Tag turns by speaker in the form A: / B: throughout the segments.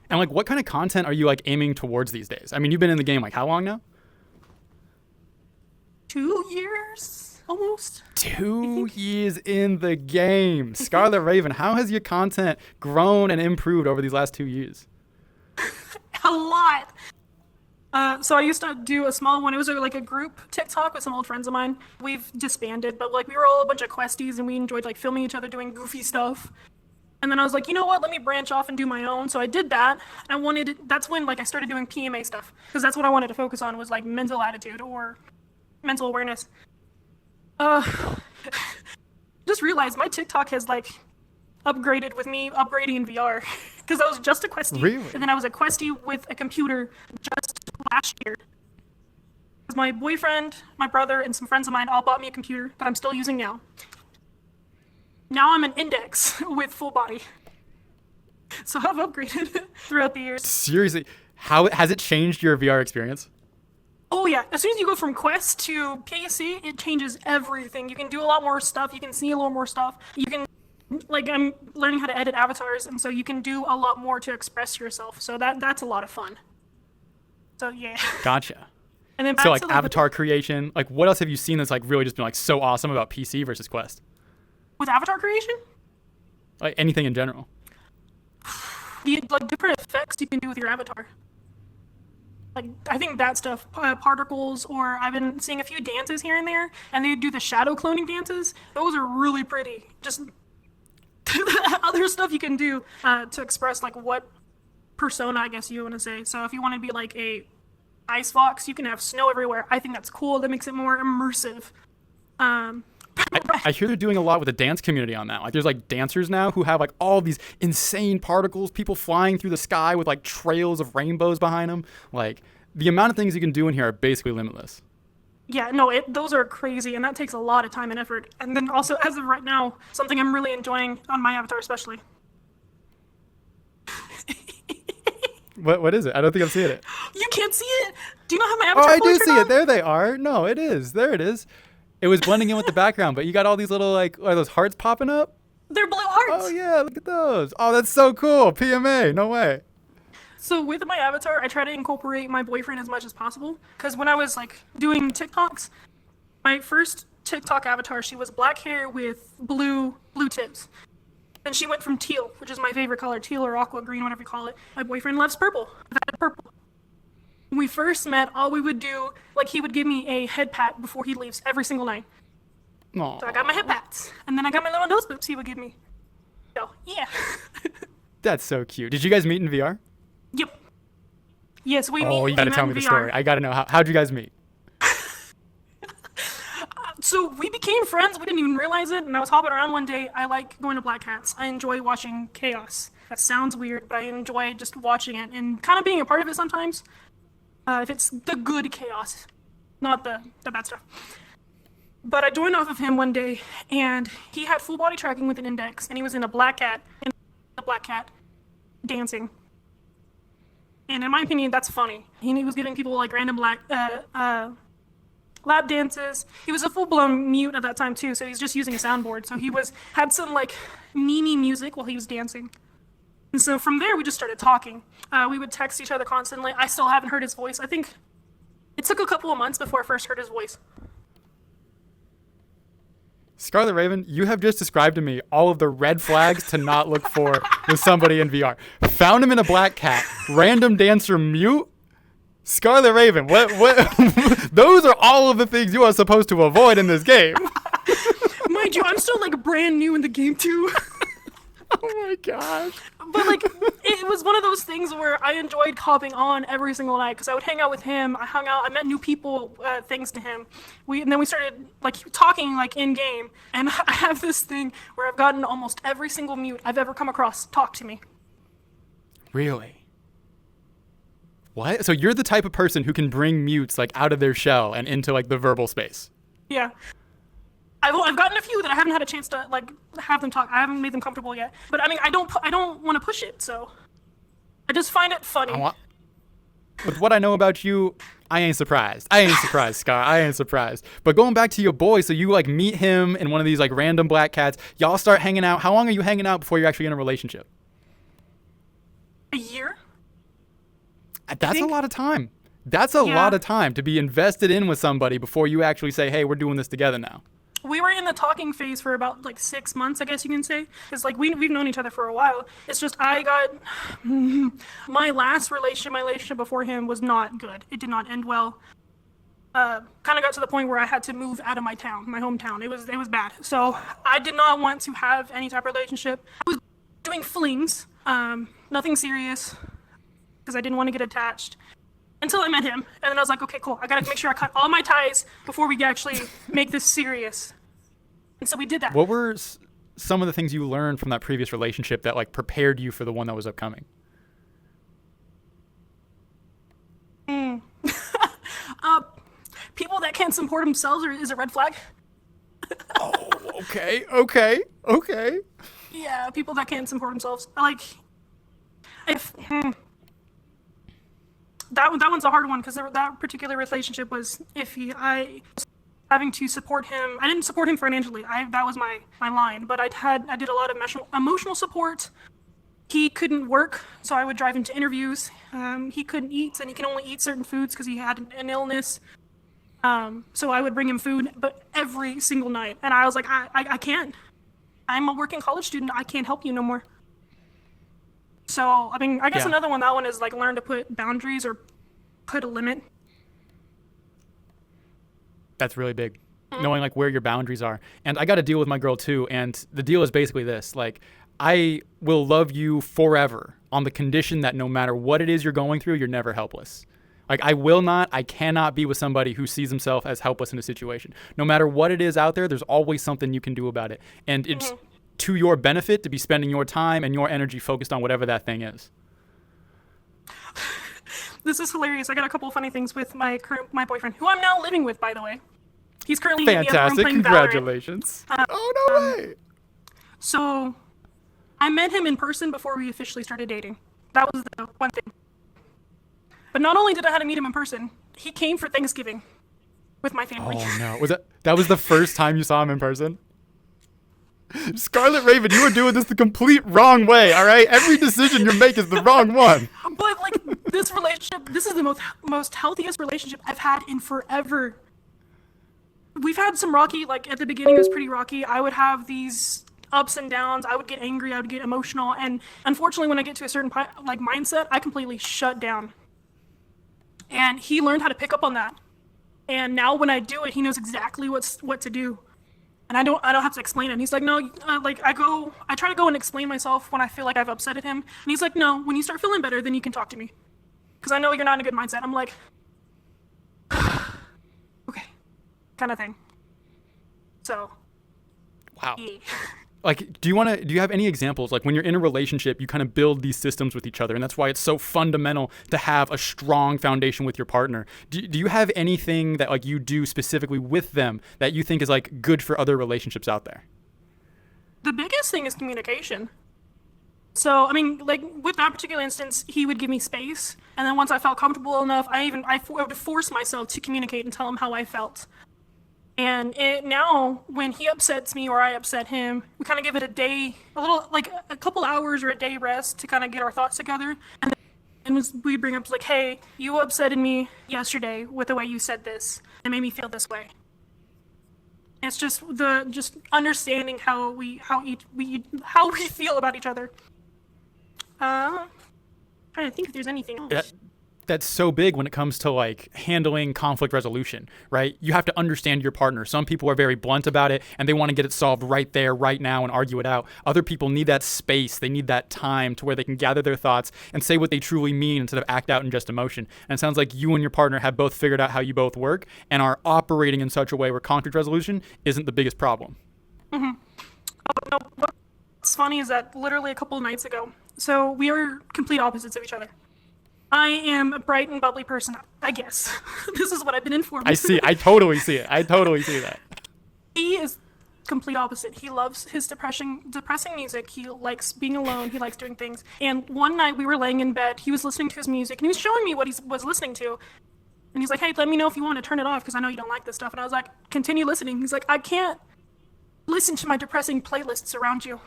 A: And like, what kind of content are you like aiming towards these days? I mean, you've been in the game like how long now?
B: 2 years almost.
A: 2 years in the game. Scarlet Raven, how has your content grown and improved over these last 2 years?
B: A lot. So I used to do a small one. It was like a group TikTok with some old friends of mine. We've disbanded, but like we were all a bunch of questies and we enjoyed like filming each other doing goofy stuff. And then I was like, you know what? Let me branch off and do my own. So I did that. That's when like I started doing PMA stuff because that's what I wanted to focus on was like mental attitude or mental awareness. Just realized my TikTok has like upgraded with me upgrading in VR because I was just a questie.
A: Really?
B: And then I was a questie with a computer just last year. Because my boyfriend, my brother, and some friends of mine all bought me a computer that I'm still using now. Now I'm an index with full body. So I've upgraded throughout the years.
A: Seriously, how has it changed your VR experience?
B: Oh yeah, as soon as you go from Quest to PC, it changes everything. You can do a lot more stuff, you can see a little more stuff. You can, like, I'm learning how to edit avatars, and so you can do a lot more to express yourself. So that's a lot of fun. So yeah.
A: Gotcha.
B: And then
A: So like avatar creation, like what else have you seen that's like really just been like so awesome about PC versus Quest?
B: with avatar creation,
A: Like anything in general.
B: like different effects you can do with your avatar. Like, I think that stuff, particles, or I've been seeing a few dances here and there, and they do the shadow cloning dances. Those are really pretty. Just other stuff you can do to express, like, what persona, I guess you want to say. So if you want to be, like, a ice fox, you can have snow everywhere. I think that's cool. That makes it more immersive.
A: I hear they're doing a lot with the dance community on that. Like, there's like dancers now who have like all these insane particles, people flying through the sky with like trails of rainbows behind them. Like, the amount of things you can do in here are basically limitless.
B: Yeah, no, those are crazy, and that takes a lot of time and effort. And then also, as of right now, something I'm really enjoying on my avatar especially.
A: What is it? I don't think I'm seeing it.
B: You can't see it? Do you not have my
A: Oh,
B: avatar
A: I do
B: filter
A: see
B: on?
A: it. There they are. No, it is. There it is. It was blending in with the background, but you got all these little, like, are those hearts popping up?
B: They're blue hearts.
A: Oh, yeah, look at those. Oh, that's so cool. PMA. No way.
B: So with my avatar, I try to incorporate my boyfriend as much as possible. Because when I was like doing TikToks, my first TikTok avatar, she was black hair with blue tips. Then she went from teal, which is my favorite color, teal or aqua green, whatever you call it. My boyfriend loves purple. I had purple. When we first met, all we would do, like he would give me a head pat before he leaves every single night.
A: Aw,
B: So I got my head pats, and then I got my little nose boops he would give me. So yeah.
A: that's so cute. Did you guys meet in VR?
B: Yep. Yes, we
A: Oh,
B: meet.
A: you gotta
B: we
A: tell
B: met
A: me
B: in
A: the
B: VR.
A: story. I gotta know. How'd you guys meet?
B: So we became friends. We didn't even realize it. And I was hopping around one day. I like going to Black Hats. I enjoy watching chaos. That sounds weird, but I enjoy just watching it and kind of being a part of it sometimes. If it's the good chaos, not the bad stuff. But I joined off of him one day, and he had full body tracking with an index, and he was in a black cat, dancing. And in my opinion, that's funny. He was giving people like random lap dances. He was a full-blown mute at that time too, so he's just using a soundboard. So he had some like meme music while he was dancing. And so from there, we just started talking. We would text each other constantly. I still haven't heard his voice. I think it took a couple of months before I first heard his voice.
A: Scarlet Raven, you have just described to me all of the red flags to not look for with somebody in VR. Found him in a black cat, random dancer mute. Scarlet Raven, what those are all of the things you are supposed to avoid in this game.
B: Mind you, I'm still like brand new in the game too.
A: Oh my gosh.
B: But like, it was one of those things where I enjoyed hopping on every single night because I would hang out with him. I met new people thanks to him. And then we started like talking like in game. And I have this thing where I've gotten almost every single mute I've ever come across talk to me.
A: Really? What? So you're the type of person who can bring mutes like out of their shell and into like the verbal space.
B: Yeah. I've gotten a few that I haven't had a chance to like have them talk. I haven't made them comfortable yet. But I mean, I don't want to push it, so I just find it funny.
A: With what I know about you, I ain't surprised. Scar. I ain't surprised. But going back to your boy, so you like meet him in one of these like random black cats. Y'all start hanging out. How long are you hanging out before you're actually in a relationship?
B: A year?
A: That's a lot of time. That's a lot of time to be invested in with somebody before you actually say, hey, we're doing this together now.
B: We were in the talking phase for about like 6 months, I guess you can say. Because like we've known each other for a while. It's just I got my last relationship, my relationship before him was not good. It did not end well. Kind of got to the point where I had to move out of my town, my hometown. It was bad. So I did not want to have any type of relationship. I was doing flings, nothing serious, because I didn't want to get attached. Until I met him, and then I was like, okay, cool. I gotta make sure I cut all my ties before we actually make this serious. And so we did that.
A: What were some of the things you learned from that previous relationship that like prepared you for the one that was upcoming?
B: People that can't support themselves is a red flag.
A: Oh, okay.
B: Yeah, people that can't support themselves. Like, if that one's a hard one because that particular relationship was iffy. I was having to support him. I didn't support him financially. That was my line. But I did a lot of emotional support. He couldn't work, so I would drive him to interviews. He couldn't eat, and he can only eat certain foods because he had an illness. So I would bring him food, but every single night. And I was like, I can't. I'm a working college student. I can't help you no more. So, I mean, I guess another one, that one is like learn to put boundaries or put a limit.
A: That's really big. Knowing like where your boundaries are. And I got to deal with my girl too. And the deal is basically this, like, I will love you forever on the condition that no matter what it is you're going through, you're never helpless. Like, I cannot be with somebody who sees himself as helpless in a situation. No matter what it is out there, there's always something you can do about it. And it's to your benefit to be spending your time and your energy focused on whatever that thing is.
B: This is hilarious. I got a couple of funny things with my boyfriend, who I'm now living with, by the way. He's currently
A: fantastic.
B: In the other room playing
A: Congratulations.
B: Valorant.
A: No way.
B: So I met him in person before we officially started dating. That was the one thing. But not only did I have to meet him in person, he came for Thanksgiving with my family.
A: Oh no. That was the first time you saw him in person? Scarlet Raven, you were doing this the complete wrong way, all right? Every decision you make is the wrong one.
B: But like this relationship, this is the most healthiest relationship I've had in forever. We've had some rocky, like at the beginning it was pretty rocky. I would have these ups and downs. I would get angry, I would get emotional, and unfortunately when I get to a certain like mindset, I completely shut down. And he learned how to pick up on that. And now when I do it, he knows exactly what to do. And I don't have to explain it. And he's like, no, like I try to go and explain myself when I feel like I've upsetted him. And he's like, no, when you start feeling better, then you can talk to me. Because I know you're not in a good mindset. I'm like, okay, kind of thing. So.
A: Wow.
B: Yeah.
A: Like, do you have any examples? Like when you're in a relationship, you kind of build these systems with each other. And that's why it's so fundamental to have a strong foundation with your partner. Do you have anything that like you do specifically with them that you think is like good for other relationships out there?
B: The biggest thing is communication. So, I mean, like with that particular instance, he would give me space. And then once I felt comfortable enough, I would force myself to communicate and tell him how I felt. And now, when he upsets me or I upset him, we kind of give it a couple hours or a day rest to kind of get our thoughts together. And we bring up like, hey, you upsetted me yesterday with the way you said this. It made me feel this way. It's just understanding how we feel about each other. Trying to think if there's anything else.
A: That's so big when it comes to like handling conflict resolution, right? You have to understand your partner. Some people are very blunt about it and they want to get it solved right there, right now and argue it out. Other people need that space. They need that time to where they can gather their thoughts and say what they truly mean instead of act out in just emotion. And it sounds like you and your partner have both figured out how you both work and are operating in such a way where conflict resolution isn't the biggest problem.
B: Mm-hmm. Oh, no, what's funny is that literally a couple of nights ago, so we are complete opposites of each other. I am a bright and bubbly person, I guess. This is what I've been informed.
A: I see. I totally see it. I totally see that.
B: He is complete opposite. He loves his depressing music. He likes being alone. He likes doing things. And one night we were laying in bed. He was listening to his music, and he was showing me what he was listening to. And he's like, hey, let me know if you want to turn it off, because I know you don't like this stuff. And I was like, continue listening. He's like, I can't listen to my depressing playlists around you.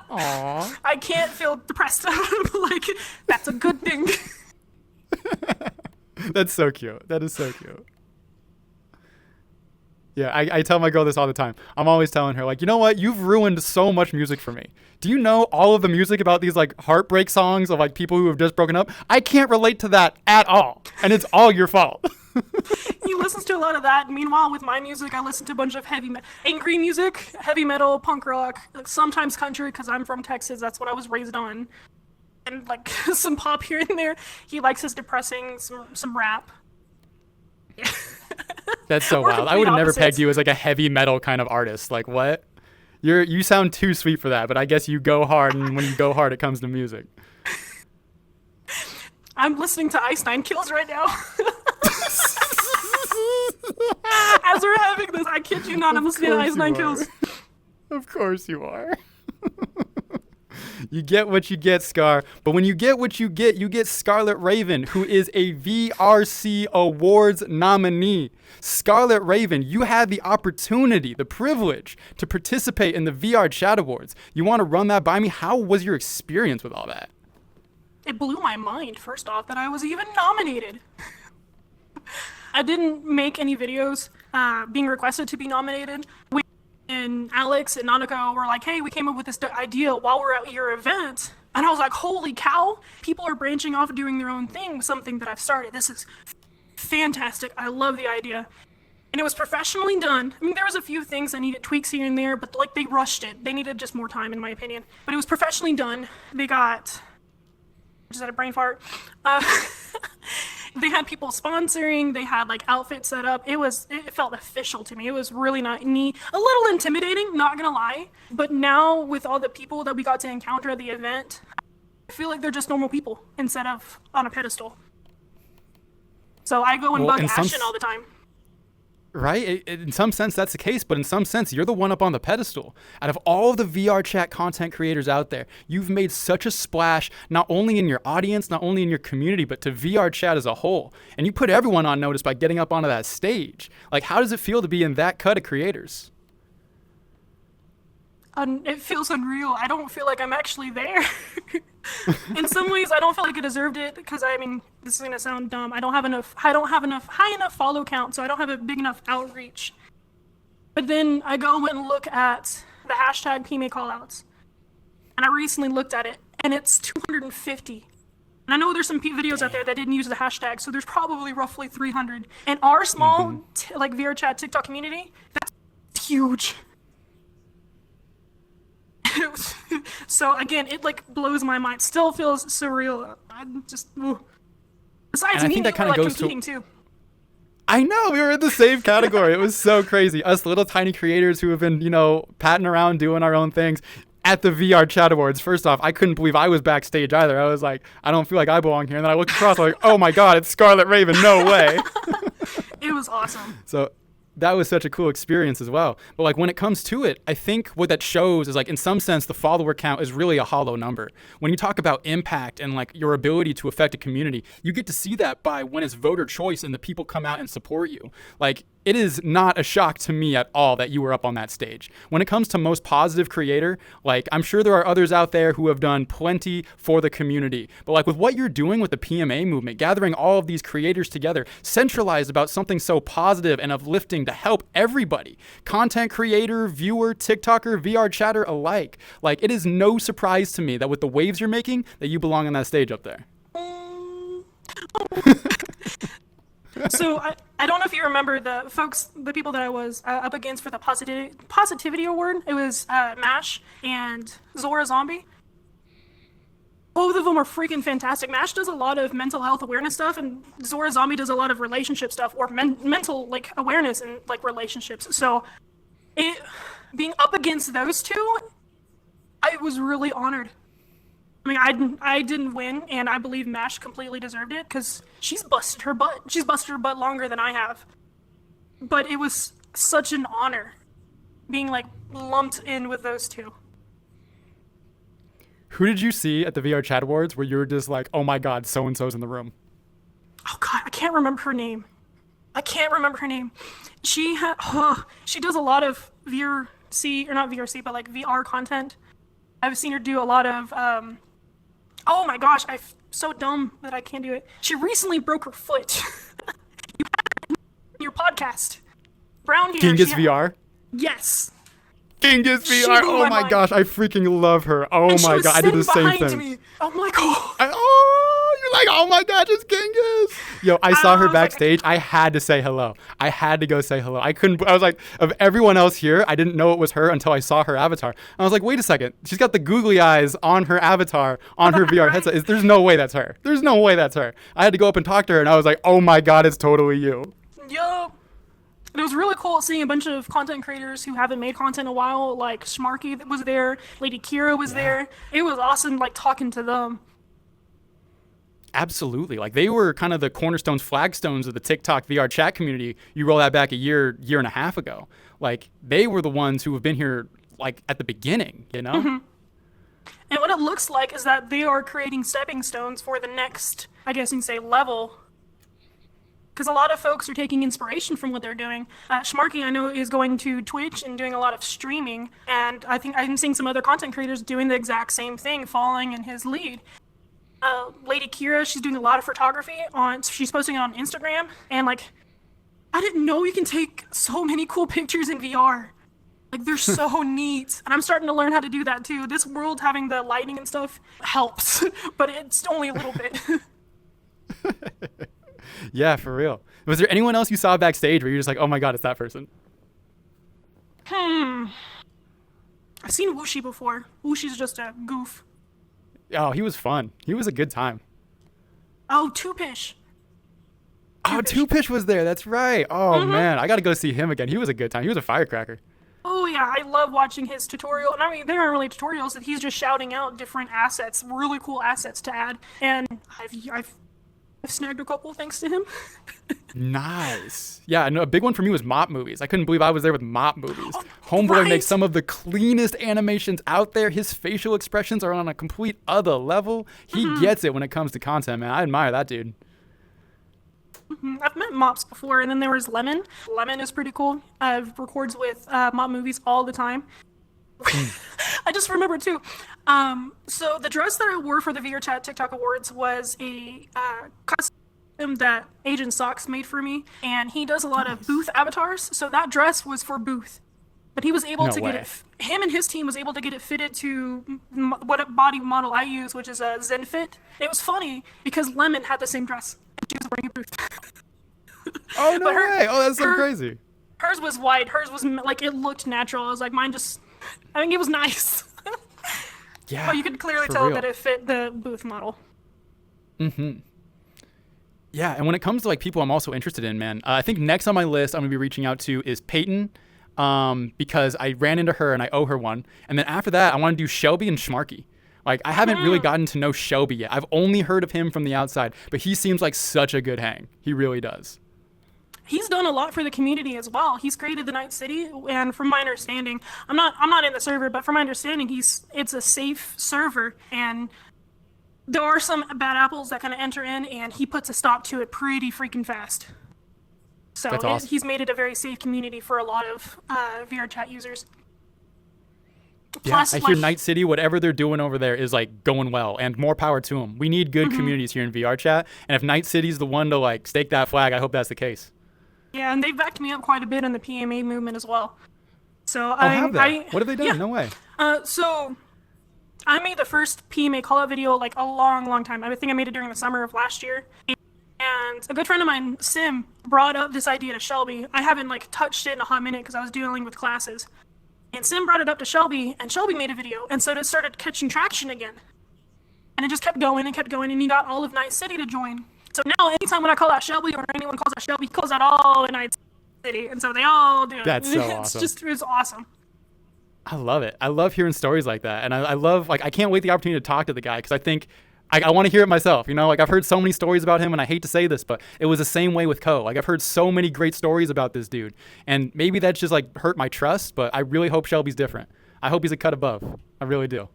A: Aww.
B: I can't feel depressed. Like that. It's a good thing.
A: That's so cute. That is so cute. Yeah, I tell my girl this all the time. I'm always telling her, like, you know what? You've ruined so much music for me. Do you know all of the music about these, like, heartbreak songs of, like, people who have just broken up? I can't relate to that at all. And it's all your fault.
B: He listens to a lot of that. Meanwhile, with my music, I listen to a bunch of angry music, heavy metal, punk rock, like sometimes country, because I'm from Texas. That's what I was raised on. And, like, some pop here and there. He likes his depressing, some rap. Yeah.
A: That's so wild. I would have never pegged you as like a heavy metal kind of artist. Like what? You sound too sweet for that, but I guess you go hard, and when you go hard, it comes to music.
B: I'm listening to Ice Nine Kills right now. As we're having this, I kid you not, I'm listening to Ice Nine Kills.
A: Of course you are. You get what you get, Scar. But when you get what you get Scarlet Raven, who is a VRC Awards nominee. Scarlet Raven, you had the opportunity, the privilege to participate in the VR Chat Awards. You want to run that by me? How was your experience with all that?
B: It blew my mind, first off, that I was even nominated. I didn't make any videos being requested to be nominated. And Alex and Nanako were like, hey, we came up with this idea while we're at your event. And I was like, holy cow, people are branching off doing their own thing with something that I've started. This is fantastic. I love the idea. And it was professionally done. I mean, there was a few things that needed tweaks here and there, but like they rushed it. They needed just more time, in my opinion. But it was professionally done. They got, just had a brain fart. They had people sponsoring. They had like outfits set up. It felt official to me. It was really not neat. A little intimidating, not gonna lie. But now with all the people that we got to encounter at the event, I feel like they're just normal people instead of on a pedestal. So I go and bug Ashton all the time.
A: Right? In some sense, that's the case, but in some sense, you're the one up on the pedestal. Out of all of the VR chat content creators out there, you've made such a splash, not only in your audience, not only in your community, but to VR chat as a whole. And you put everyone on notice by getting up onto that stage. Like, how does it feel to be in that cut of creators?
B: It feels unreal. I don't feel like I'm actually there. In some ways, I don't feel like I deserved it because I mean, this is gonna sound dumb. I don't have enough high enough follow count, so I don't have a big enough outreach. But then I go and look at the hashtag PMA callouts, and I recently looked at it, and it's 250. And I know there's some videos out there that didn't use the hashtag, so there's probably roughly 300. And our small like VR chat TikTok community, that's huge. So again, it like blows my mind. Still feels surreal. I'm just. Ooh. Besides,
A: I
B: me
A: think that
B: and you were
A: kind of
B: like
A: goes
B: competing too.
A: I know, we were in the same category. It was so crazy. Us little tiny creators who have been, patting around doing our own things at the VR Chat Awards. First off, I couldn't believe I was backstage either. I was like, I don't feel like I belong here. And then I looked across, I'm like, oh my God, it's Scarlet Raven. No way.
B: It was awesome.
A: So that was such a cool experience as well. But like when it comes to it, I think what that shows is like in some sense the follower count is really a hollow number. When you talk about impact and like your ability to affect a community, you get to see that by when it's voter choice and the people come out and support you. Like it is not a shock to me at all that you were up on that stage. When it comes to most positive creator, like I'm sure there are others out there who have done plenty for the community. But like with what you're doing with the PMA movement, gathering all of these creators together, centralized about something so positive and uplifting to help everybody, content creator, viewer, TikToker, VR chatter alike. Like it is no surprise to me that with the waves you're making, that you belong on that stage up there.
B: So I don't know if you remember the people that I was up against for the positivity award. It was Mash and Zora Zombie. Both of them are freaking fantastic. Mash does a lot of mental health awareness stuff, and Zora Zombie does a lot of relationship stuff or mental like awareness and like relationships. So, being up against those two, I was really honored. I mean, I didn't win, and I believe Mash completely deserved it because she's busted her butt. She's busted her butt longer than I have. But it was such an honor being like lumped in with those two.
A: Who did you see at the VR Chat Awards where you were just like, oh my God, so-and-so's in the room?
B: Oh God, I can't remember her name. She does a lot of VRC, or not VRC, but like VR content. I've seen her do a lot of Oh my gosh, I'm so dumb that I can't do it. She recently broke her foot. You had it in your podcast. Brown hair.
A: Genghis VR.
B: Yes.
A: Genghis
B: She
A: VR.
B: blew
A: Oh
B: my
A: my
B: mind.
A: gosh, I freaking love her. Oh
B: And she
A: my
B: was
A: god, I did the
B: sitting
A: same
B: behind
A: thing.
B: me. I'm like, oh.
A: You're like, oh my gosh, it's Genghis. Yo, I saw her
B: was like-
A: backstage. I had to say hello. I had to go say hello. I couldn't. I was like, of everyone else here, I didn't know it was her until I saw her avatar. I was like, wait a second. She's got the googly eyes on her avatar on her VR headset. There's no way that's her. There's no way that's her. I had to go up and talk to her, and I was like, oh my god, it's totally you.
B: Yup. And it was really cool seeing a bunch of content creators who haven't made content in a while, like Schmarky that was there, Lady Kira was there. It was awesome, like, talking to them.
A: Absolutely. Like they were kind of the cornerstones, flagstones of the TikTok VR chat community. You roll that back a year and a half ago. Like they were the ones who have been here like at the beginning, you know?
B: And what it looks like is that they are creating stepping stones for the next, I guess you can say, level. Because a lot of folks are taking inspiration from what they're doing. Schmarky, I know, is going to Twitch and doing a lot of streaming. And I think I'm seeing some other content creators doing the exact same thing, following in his lead. Lady Kira, she's doing a lot of photography she's posting it on Instagram. And like, I didn't know you can take so many cool pictures in VR. Like they're so neat. And I'm starting to learn how to do that too. This world having the lighting and stuff helps, but it's only a little bit.
A: Yeah, for real. Was there anyone else you saw backstage where you're just like, oh my god, it's that person?
B: I've seen Wushi before. Wushi's just a goof.
A: Oh, he was fun. He was a good time.
B: Oh, Tupish.
A: Oh, Tupish was there. That's right. Oh man, I got to go see him again. He was a good time. He was a firecracker.
B: Oh yeah, I love watching his tutorial. And I mean, they aren't really tutorials. That he's just shouting out different assets, really cool assets to add. And I've snagged a couple thanks to him.
A: Nice. Yeah, and a big one for me was mop movies. I couldn't believe I was there with mop movies.
B: Oh,
A: Homeboy
B: right.
A: makes some of the cleanest animations out there. His facial expressions are on a complete other level. He gets it when it comes to content, man. I admire that dude.
B: I've met Mops before, and then there was Lemon. Lemon is pretty cool. Records with Mop movies all the time. I just remember too. So the dress that I wore for the VR Chat TikTok Awards was a custom that Agent Socks made for me, and he does a lot of booth avatars. So that dress was for booth, but he was able to get it. Him and his team was able to get it fitted to what body model I use, which is a Zen Fit. It was funny because Lemon had the same dress, and she was wearing a booth.
A: Oh no way! Oh, that's so crazy.
B: Hers was white. Hers was like it looked natural. I was like, mine just. I think it was nice.
A: Yeah.
B: But you could clearly tell that it fit the booth model.
A: Yeah, and when it comes to like people I'm also interested in, man, I think next on my list I'm gonna be reaching out to is Peyton, because I ran into her and I owe her one. And then after that, I want to do Shelby and Schmarky. Like I haven't really gotten to know Shelby yet. I've only heard of him from the outside, but he seems like such a good hang. He really does.
B: He's done a lot for the community as well. He's created the Night City, and from my understanding, I'm not in the server, but from my understanding, it's a safe server, and there are some bad apples that kind of enter in, and he puts a stop to it pretty freaking fast. So
A: That's awesome.
B: He's made it a very safe community for a lot of VR chat users. Plus,
A: I hear Night City, whatever they're doing over there is like going well, and more power to them. We need good communities here in VR chat, and if Night City's the one to like stake that flag, I hope that's the case.
B: Yeah, and they've backed me up quite a bit in the PMA movement as well. So
A: What have they done?
B: Yeah.
A: No way.
B: So I made the first PMA call-out video like a long time. I think I made it during the summer of last year. And a good friend of mine, Sim, brought up this idea to Shelby. I haven't like touched it in a hot minute because I was dealing with classes. And Sim brought it up to Shelby, and Shelby made a video, and so it started catching traction again. And it just kept going, and he got all of Night City to join. So now, anytime when I call out Shelby or anyone calls out Shelby, he calls out all of Night City, and so they all do it.
A: That's so awesome.
B: It's awesome.
A: I love it. I love hearing stories like that, and I love like I can't wait the opportunity to talk to the guy because I think I want to hear it myself. You know, like I've heard so many stories about him, and I hate to say this, but it was the same way with Ko. Like I've heard so many great stories about this dude, and maybe that's just like hurt my trust, but I really hope Shelby's different. I hope he's a cut above. I really do.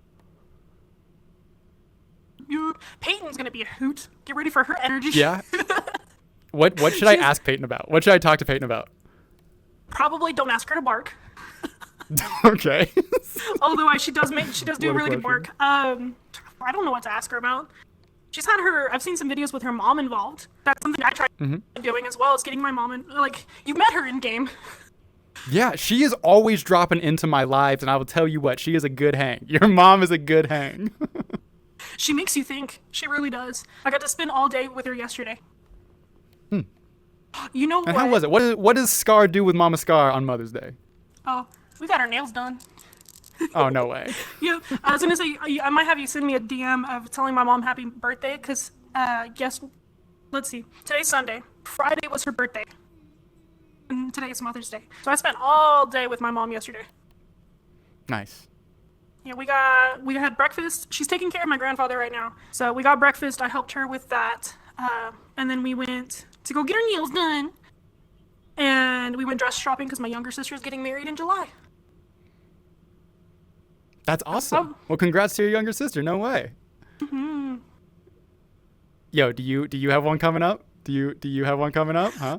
B: Peyton's gonna be a hoot. Get ready for her energy.
A: Yeah. What should I ask Peyton about? What should I talk to Peyton about?
B: Probably don't ask her to bark.
A: Okay.
B: Although she does do
A: What a
B: really good
A: question.
B: bark. I don't know what to ask her about. I've seen some videos with her mom involved. That's something I tried doing as well, as getting my mom in. Like, you met her in game.
A: Yeah, she is always dropping into my lives, and I will tell you what, she is a good hang. Your mom is a good hang.
B: She makes you think. She really does. I got to spend all day with her yesterday. You know what?
A: And how was it? What does Scar do with Mama Scar on Mother's Day?
B: Oh, we got her nails done.
A: Oh, no way.
B: Yeah, I was going to say, I might have you send me a DM of telling my mom happy birthday, because, let's see. Today's Sunday. Friday was her birthday. And today is Mother's Day. So I spent all day with my mom yesterday.
A: Nice.
B: Yeah, we had breakfast. She's taking care of my grandfather right now. So we got breakfast. I helped her with that. And then we went to go get her nails done. And we went dress shopping because my younger sister is getting married in July.
A: That's awesome. Well, congrats to your younger sister. No way. Mm-hmm. Yo, do you have one coming up? Do you have one coming up? Huh?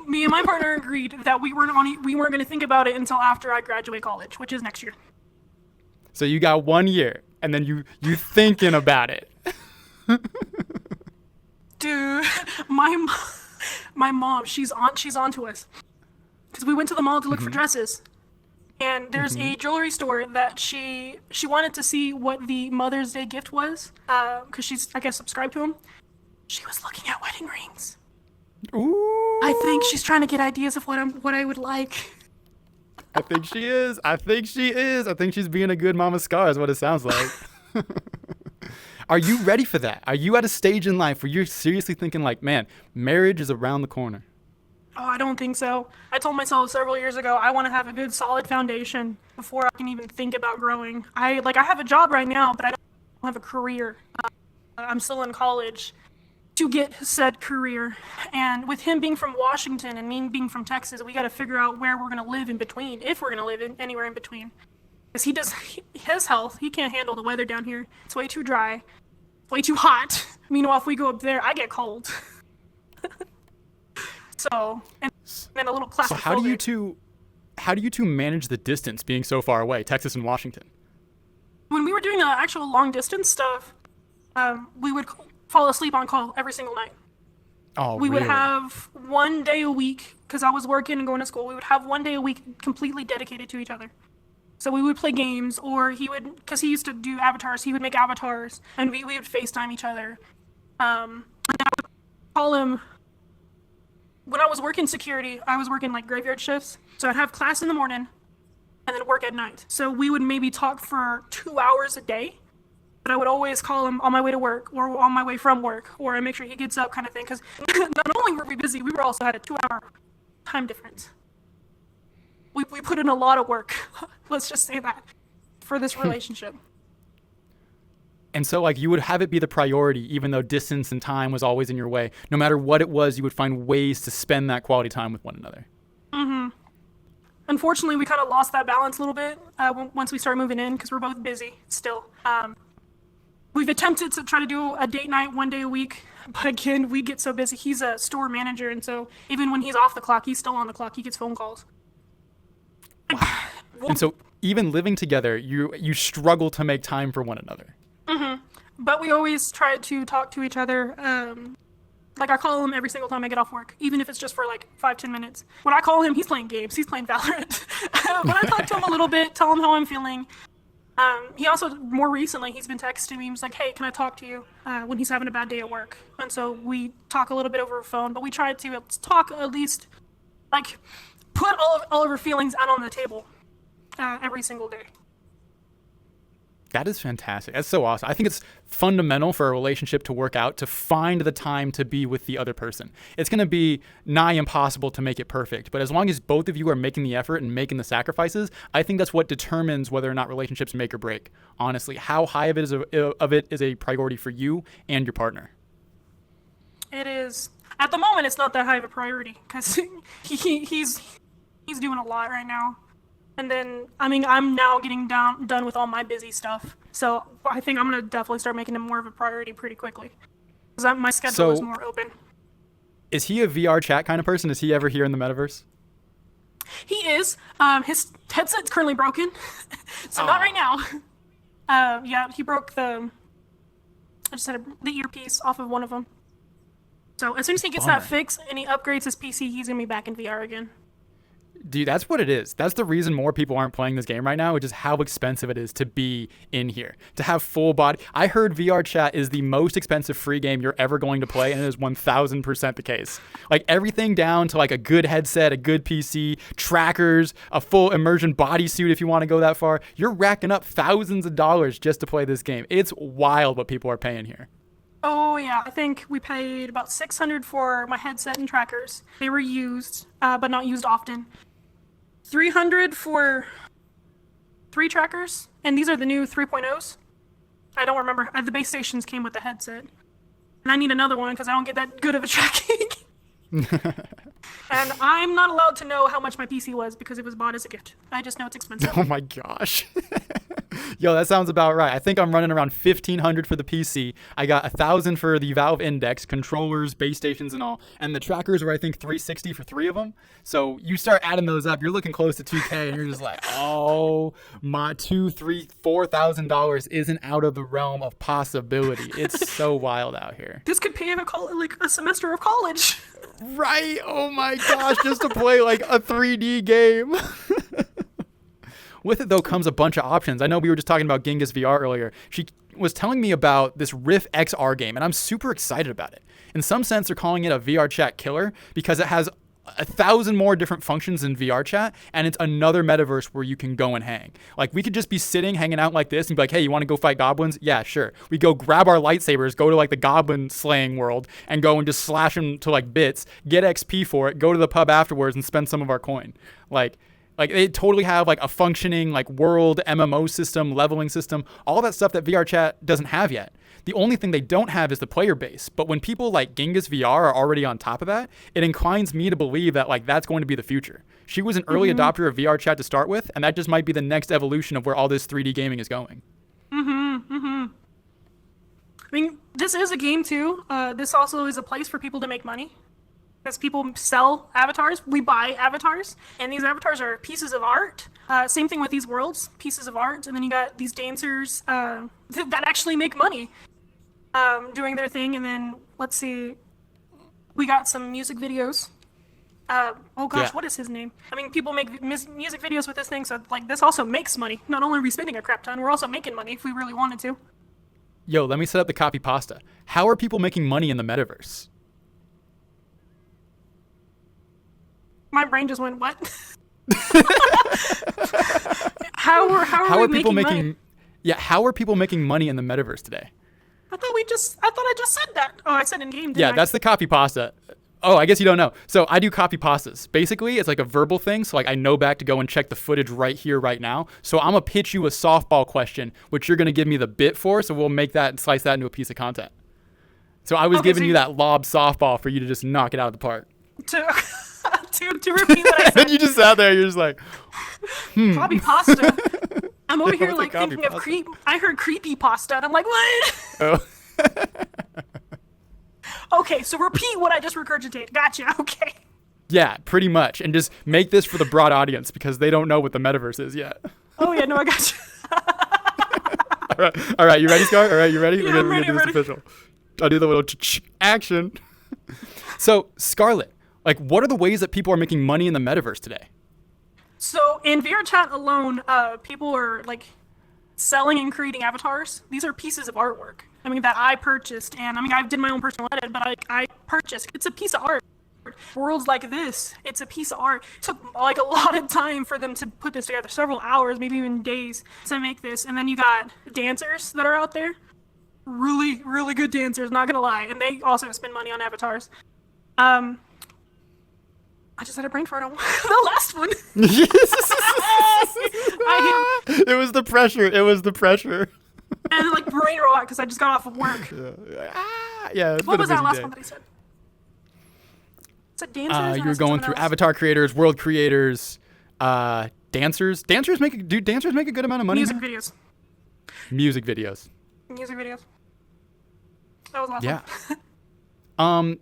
B: Me and my partner agreed that we weren't going to think about it until after I graduate college, which is next year.
A: So you got 1 year, and then you thinking about it.
B: Dude, my mom, she's on to us, because we went to the mall to look for dresses, and there's a jewelry store that she wanted to see what the Mother's Day gift was, because she's, I guess, subscribed to him. She was looking at wedding rings.
A: Ooh.
B: I think she's trying to get ideas of what I would like.
A: I think she is. I think she's being a good Mama Scar is what it sounds like. Are you ready for that? Are you at a stage in life where you're seriously thinking like, man, marriage is around the corner?
B: Oh, I don't think so. I told myself several years ago I want to have a good solid foundation before I can even think about growing. I have a job right now, but I don't have a career. I'm still in college to get said career. And with him being from Washington and me being from Texas, we got to figure out where we're going to live in between, if we're going to live anywhere in between. Because his health, he can't handle the weather down here. It's way too dry. It's way too hot. Meanwhile, if we go up there, I get cold. So, and then a little claustrophobic.
A: So how do you two manage the distance being so far away, Texas and Washington?
B: When we were doing the actual long distance stuff, we would fall asleep on call every single night.
A: Oh,
B: we
A: really?
B: would have 1 day a week, because I was working and going to school, we would have 1 day a week completely dedicated to each other. So we would play games, or he would, because he used to do avatars, he would make avatars, and we would FaceTime each other. And I would call him. When I was working security, I was working like graveyard shifts. So I'd have class in the morning and then work at night. So we would maybe talk for 2 hours a day. But I would always call him on my way to work or on my way from work, or I make sure he gets up kind of thing. Because not only were we busy, we were also had a 2-hour time difference. We put in a lot of work, let's just say that, for this relationship.
A: And so, like, you would have it be the priority, even though distance and time was always in your way. No matter what it was, you would find ways to spend that quality time with one another. Mm-hmm.
B: Unfortunately, we kind of lost that balance a little bit once we started moving in, because we're both busy still. We've attempted to try to do a date night 1 day a week, but again, we get so busy. He's a store manager, and so even when he's off the clock, he's still on the clock. He gets phone calls.
A: Wow. And so, even living together, you struggle to make time for one another.
B: Mm-hmm. But we always try to talk to each other. Like, I call him every single time I get off work, even if it's just for like 5-10 minutes. When I call him, he's playing games. He's playing Valorant. But I talk to him a little bit, tell him how I'm feeling. He also, more recently, he's been texting me. He was like, hey, can I talk to you when he's having a bad day at work? And so we talk a little bit over the phone, but we try to talk at least, like, put all of our feelings out on the table every single day.
A: That is fantastic. That's so awesome. I think it's fundamental for a relationship to work out, to find the time to be with the other person. It's going to be nigh impossible to make it perfect, but as long as both of you are making the effort and making the sacrifices, I think that's what determines whether or not relationships make or break. Honestly, how high of it is a priority for you and your partner.
B: It is. At the moment, it's not that high of a priority, because he's doing a lot right now. And then, I mean, I'm now getting done with all my busy stuff. So I think I'm going to definitely start making it more of a priority pretty quickly. Because my schedule is more open.
A: Is he a VR chat kind of person? Is he ever here in the Metaverse?
B: He is. His headset's currently broken. So not right now. Yeah, he broke I just had the earpiece off of one of them. So as soon as he gets that fixed and he upgrades his PC, he's gonna be back in VR again.
A: Dude, that's what it is. That's the reason more people aren't playing this game right now, which is how expensive it is to be in here. To have full body. I heard VR chat is the most expensive free game you're ever going to play, and it is 1000% the case. Like everything down to like a good headset, a good PC, trackers, a full immersion bodysuit if you want to go that far. You're racking up thousands of dollars just to play this game. It's wild what people are paying here.
B: Oh yeah, I think we paid about $600 for my headset and trackers. They were used, but not used often. $300 for 3 trackers, and these are the new 3.0s. I don't remember. The base stations came with the headset. And I need another one because I don't get that good of a tracking. And I'm not allowed to know how much my PC was because it was bought as a gift. I just know it's expensive.
A: Oh my gosh. Yo, that sounds about right. I think I'm running around $1,500 for the PC. I got $1,000 for the Valve Index, controllers, base stations, and all. And the trackers were, I think, $360 for 3 of them. So you start adding those up, you're looking close to $2,000, and you're just like, oh, my $2,000, $3,000, $4,000 isn't out of the realm of possibility. It's so wild out here.
B: This could pay like a semester of college.
A: Right? Oh my gosh, just to play like a 3D game. With it, though, comes a bunch of options. I know we were just talking about Genghis VR earlier. She was telling me about this Rift XR game, and I'm super excited about it. In some sense, they're calling it a VR chat killer because it has 1,000 more different functions in VR chat, and it's another metaverse where you can go and hang. Like, we could just be sitting, hanging out like this, and be like, hey, you want to go fight goblins? Yeah, sure. We go grab our lightsabers, go to, like, the goblin slaying world, and go and just slash them to, like, bits, get XP for it, go to the pub afterwards, and spend some of our coin. Like, they totally have like a functioning like world MMO system, leveling system, all that stuff that VR chat doesn't have yet. The only thing they don't have is the player base. But when people like Genghis VR are already on top of that, it inclines me to believe that like that's going to be the future. She was an early adopter of VR chat to start with, and that just might be the next evolution of where all this 3D gaming is going.
B: I mean, this is a game too. This also is a place for people to make money. Because people sell avatars, we buy avatars, and these avatars are pieces of art. Same thing with these worlds, pieces of art, and then you got these dancers that actually make money doing their thing. And then let's see, we got some music videos. What is his name? I mean, people make music videos with this thing, so like this also makes money. Not only are we spending a crap ton, we're also making money if we really wanted to.
A: Yo, let me set up the copy pasta. How are people making money in the metaverse?
B: My brain just went, what? How are we people making money?
A: Yeah, how are people making money in the metaverse today?
B: I thought I just said that. Oh, I said in game.
A: Yeah, that's the copy pasta. Oh, I guess you don't know. So I do copy pastas. Basically, it's like a verbal thing. So like I know back to go and check the footage right here, right now. So I'm gonna pitch you a softball question, which you're gonna give me the bit for. So we'll make that and slice that into a piece of content. So I was giving you that lob softball for you to just knock it out of the park.
B: To repeat what I said.
A: And you just sat there, you're just like,
B: Copy pasta. I'm over here like thinking of I heard creepy pasta, and I'm like, what?
A: Oh.
B: Okay, so repeat what I just regurgitated. Gotcha. Okay.
A: Yeah, pretty much, and just make this for the broad audience because they don't know what the metaverse is yet.
B: Oh yeah, no, I got
A: you. All right, you ready, Scar? All right, you ready?
B: Yeah,
A: We're gonna do this official. I'll do the little action. So, Scarlet. Like, what are the ways that people are making money in the metaverse today?
B: So, in VR chat alone, people are, like, selling and creating avatars. These are pieces of artwork. I mean, that I purchased, and, I mean, I did my own personal edit, but I purchased. It's a piece of art. Worlds like this, it's a piece of art. It took, like, a lot of time for them to put this together. Several hours, maybe even days, to make this. And then you got dancers that are out there. Really, really good dancers, not gonna lie. And they also spend money on avatars. I just had a brain fart on the last one.
A: It was the pressure.
B: And then, like, brain rot because I just got off of work.
A: Yeah.
B: What was that last one that I said? Is it dancers?
A: You were going through avatar creators, world creators, dancers. Do dancers make a good amount of money?
B: Music videos. That was the last one.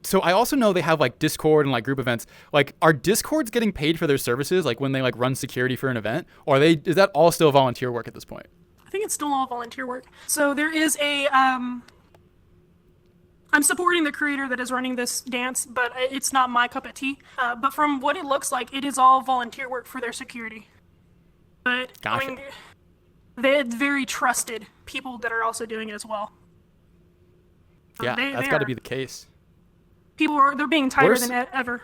A: So I also know they have like Discord and like group events. Like, are Discords getting paid for their services? Like when they like run security for an event, or is that all still volunteer work at this point?
B: I think it's still all volunteer work. So there is a I'm supporting the creator that is running this dance, but it's not my cup of tea. But from what it looks like, it is all volunteer work for their security. But
A: Gotcha.
B: I mean, they're very trusted people that are also doing it as well.
A: Yeah, that's got to be the case.
B: They're being tighter than ever.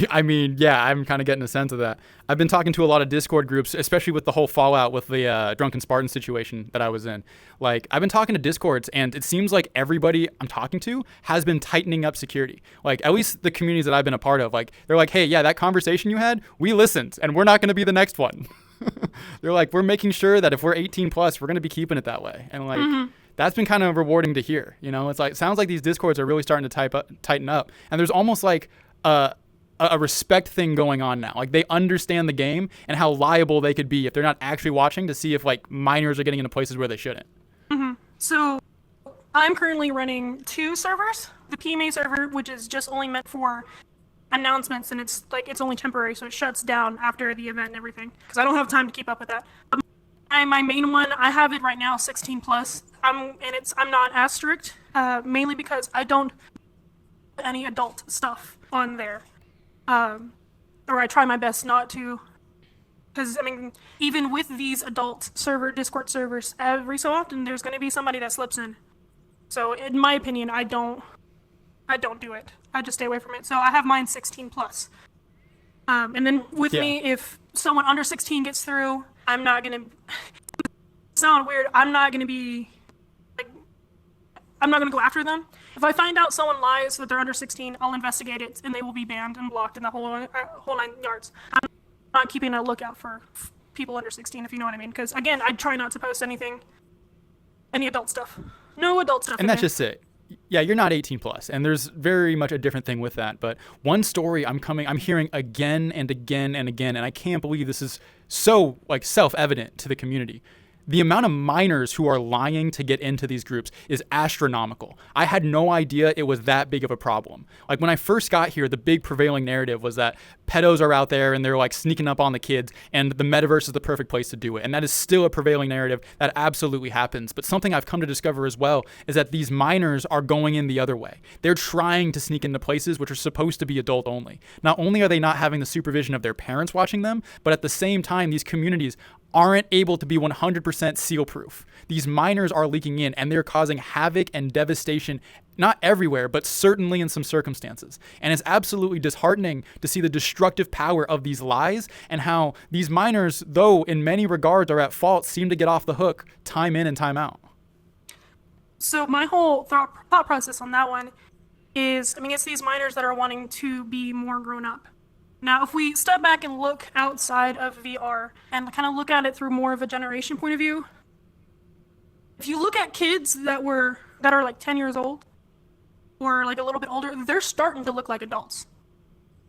A: I mean, yeah, I'm kind of getting a sense of that. I've been talking to a lot of Discord groups, especially with the whole fallout with the Drunken Spartan situation that I was in. Like, I've been talking to Discords, and it seems like everybody I'm talking to has been tightening up security. Like, at least the communities that I've been a part of, like, they're like, hey, yeah, that conversation you had, we listened, and we're not going to be the next one. They're like, we're making sure that if we're 18 plus, we're going to be keeping it that way. And like, that's been kind of rewarding to hear. You know, it's like, sounds like these Discords are really starting to tighten up. And there's almost like a respect thing going on now. Like, they understand the game and how liable they could be if they're not actually watching to see if like minors are getting into places where they shouldn't.
B: So I'm currently running 2 servers. The PMA server, which is just only meant for announcements, and it's only temporary, so it shuts down after the event and everything, because I don't have time to keep up with that. My main one, I have it right now 16 plus. I'm not as strict, mainly because I don't put any adult stuff on there. Or I try my best not to, because I mean, even with these adult Discord servers, every so often there's going to be somebody that slips in. So in my opinion, I don't do it. I just stay away from it. So I have mine 16 plus. And then with me, if someone under 16 gets through, I'm not gonna sound weird. I'm not gonna go after them. If I find out someone lies that they're under 16, I'll investigate it, and they will be banned and blocked in the whole 9 yards. I'm not keeping a lookout for people under 16, if you know what I mean. Because again, I try not to post any adult stuff. No adult stuff.
A: And that's just it. Yeah, you're not 18 plus, and there's very much a different thing with that. But one story I'm hearing again and again and again, and I can't believe this is so like self-evident to the community. The amount of minors who are lying to get into these groups is astronomical. I had no idea it was that big of a problem. Like, when I first got here, the big prevailing narrative was that pedos are out there and they're like sneaking up on the kids, and the metaverse is the perfect place to do it. And that is still a prevailing narrative that absolutely happens. But something I've come to discover as well is that these minors are going in the other way. They're trying to sneak into places which are supposed to be adult only. Not only are they not having the supervision of their parents watching them, but at the same time, these communities aren't able to be 100% seal-proof. These minors are leaking in, and they're causing havoc and devastation, not everywhere, but certainly in some circumstances. And it's absolutely disheartening to see the destructive power of these lies, and how these minors, though in many regards are at fault, seem to get off the hook time in and time out.
B: So my whole thought process on that one is, I mean, it's these minors that are wanting to be more grown up. Now, if we step back and look outside of VR and kind of look at it through more of a generation point of view, if you look at kids that are like 10 years old or like a little bit older, they're starting to look like adults.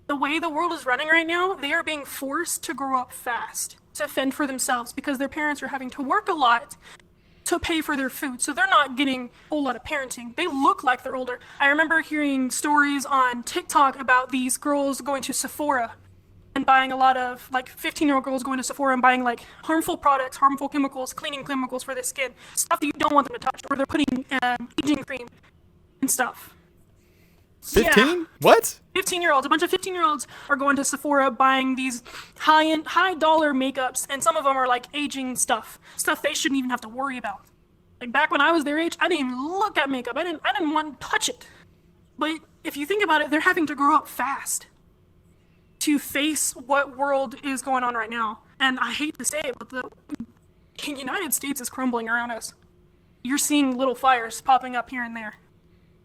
B: The way the world is running right now, they are being forced to grow up fast, to fend for themselves, because their parents are having to work a lot to pay for their food. So they're not getting a whole lot of parenting. They look like they're older. I remember hearing stories on TikTok about these girls going to Sephora and buying a lot of, like, 15-year-old girls going to Sephora and buying, like, harmful products, harmful chemicals, cleaning chemicals for their skin, stuff that you don't want them to touch, or they're putting aging cream and stuff.
A: 15?
B: Yeah.
A: What?
B: 15-year-olds. A bunch of 15-year-olds are going to Sephora buying these high-dollar makeups, and some of them are like aging stuff they shouldn't even have to worry about. Like, back when I was their age, I didn't even look at makeup. I didn't want to touch it. But if you think about it, they're having to grow up fast to face what world is going on right now. And I hate to say it, but the United States is crumbling around us. You're seeing little fires popping up here and there.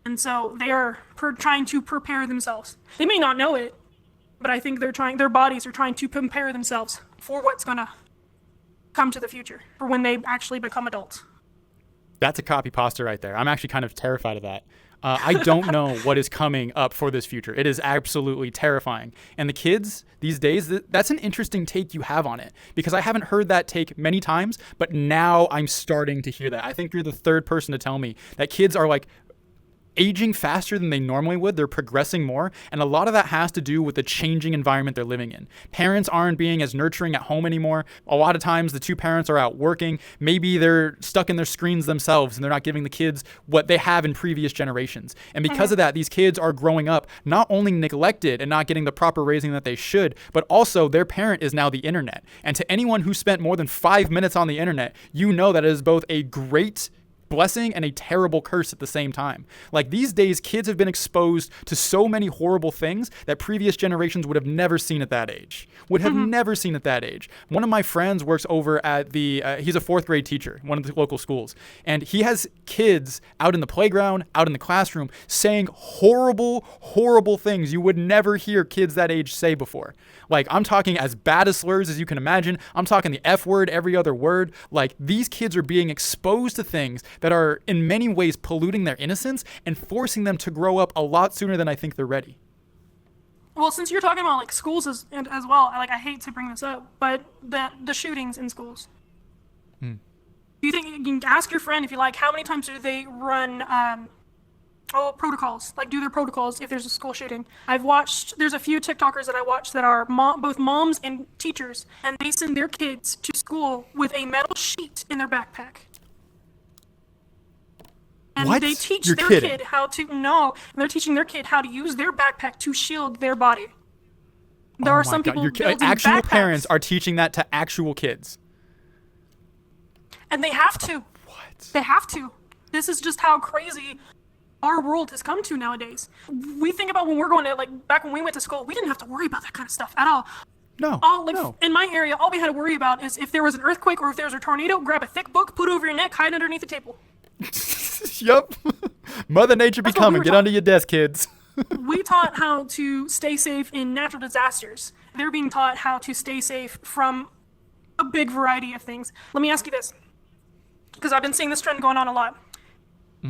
B: And so they are trying to prepare themselves. They may not know it, but I think their bodies are trying to prepare themselves for what's going to come to the future, for when they actually become adults.
A: That's a copy pasta right there. I'm actually kind of terrified of that. I don't know what is coming up for this future. It is absolutely terrifying. And the kids these days, that's an interesting take you have on it, because I haven't heard that take many times, but now I'm starting to hear that. I think you're the third person to tell me that kids are like aging faster than they normally would. They're progressing more. And a lot of that has to do with the changing environment they're living in. Parents aren't being as nurturing at home anymore. A lot of times the two parents are out working. Maybe they're stuck in their screens themselves and they're not giving the kids what they have in previous generations. And because of that, these kids are growing up not only neglected and not getting the proper raising that they should, but also their parent is now the internet. And to anyone who spent more than 5 minutes on the internet, you know that it is both a great blessing and a terrible curse at the same time. Like these days, kids have been exposed to so many horrible things that previous generations would have never seen at that age. Never seen at that age. One of my friends works over at he's a 4th grade teacher, one of the local schools. And he has kids out in the playground, out in the classroom, saying horrible, horrible things you would never hear kids that age say before. Like I'm talking as bad as slurs as you can imagine. I'm talking the F word, every other word. Like these kids are being exposed to things that are in many ways polluting their innocence and forcing them to grow up a lot sooner than I think they're ready.
B: Well, since you're talking about like schools as well, I hate to bring this up, but the shootings in schools. Do you think you can ask your friend if you like how many times do they run protocols, like do their protocols if there's a school shooting? There's a few TikTokers that I watch that are both moms and teachers, and they send their kids to school with a metal sheet in their backpack. And
A: what?
B: They teach
A: You're
B: their
A: kidding.
B: kid how to they're teaching their kid how to use their backpack to shield their body. There are some people building
A: actual
B: backpacks,
A: parents are teaching that to actual kids.
B: and they have to.
A: What?
B: They have to. This is just how crazy our world has come to nowadays. We think about when we're going to, like, back when we went to school, we didn't have to worry about that kind of stuff at all.
A: No.
B: In my area, all we had to worry about is if there was an earthquake or if there was a tornado, grab a thick book, put it over your neck, hide underneath the table.
A: Yup. Mother Nature be
B: That's what we
A: coming.
B: were
A: Get
B: taught.
A: under your desk, kids.
B: We taught how to stay safe in natural disasters. They're being taught how to stay safe from a big variety of things. Let me ask you this, because I've been seeing this trend going on a lot.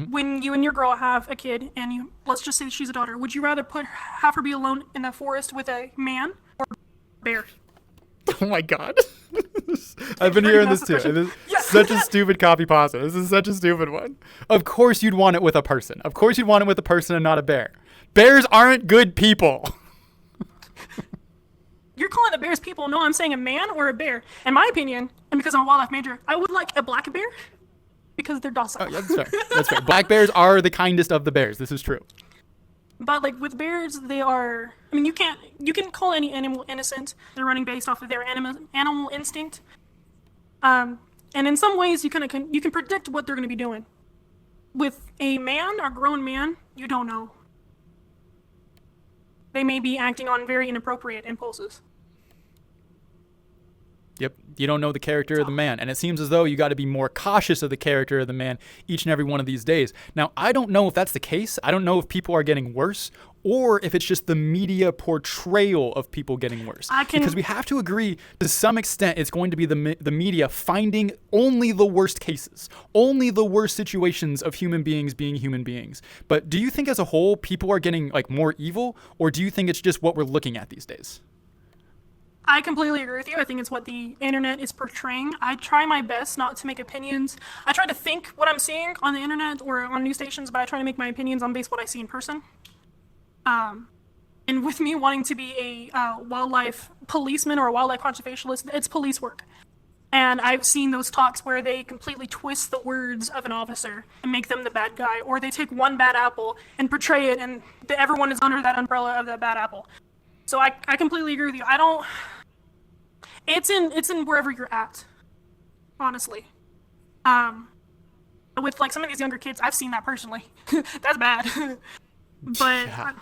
B: When you and your girl have a kid, and let's just say she's a daughter, would you rather have her be alone in the forest with a man or a bear?
A: Oh my god. I've been hearing this too. This is such a stupid copy pasta. This is such a stupid one. Of course you'd want it with a person. Of course you'd want it with a person and not a bear. Bears aren't good people.
B: You're calling the bears people. No, I'm saying a man or a bear. In my opinion, and because I'm a wildlife major, I would like a black bear because they're docile.
A: Oh, yeah, that's fair. That's fair. Black bears are the kindest of the bears. This is true.
B: But like with bears, they are. I mean, you can call any animal innocent. They're running based off of their animal instinct. And in some ways, you can predict what they're going to be doing. With a man, a grown man, you don't know. They may be acting on very inappropriate impulses.
A: Yep. You don't know the character of the man. And it seems as though you got to be more cautious of the character of the man each and every one of these days. Now, I don't know if that's the case. I don't know if people are getting worse or if it's just the media portrayal of people getting worse. Because we have to agree, to some extent, it's going to be the media finding only the worst cases, only the worst situations of human beings being human beings. But do you think as a whole, people are getting like more evil, or do you think it's just what we're looking at these days?
B: I completely agree with you. I think it's what the internet is portraying. I try my best not to make opinions. I try to think what I'm seeing on the internet or on news stations, but I try to make my opinions on base what I see in person. And with me wanting to be a wildlife policeman or a wildlife conservationist, it's police work. And I've seen those talks where they completely twist the words of an officer and make them the bad guy, or they take one bad apple and portray it, and everyone is under that umbrella of that bad apple. So I completely agree with you. It's in wherever you're at, honestly. With like some of these younger kids, I've seen that personally. That's bad. But
A: Yeah.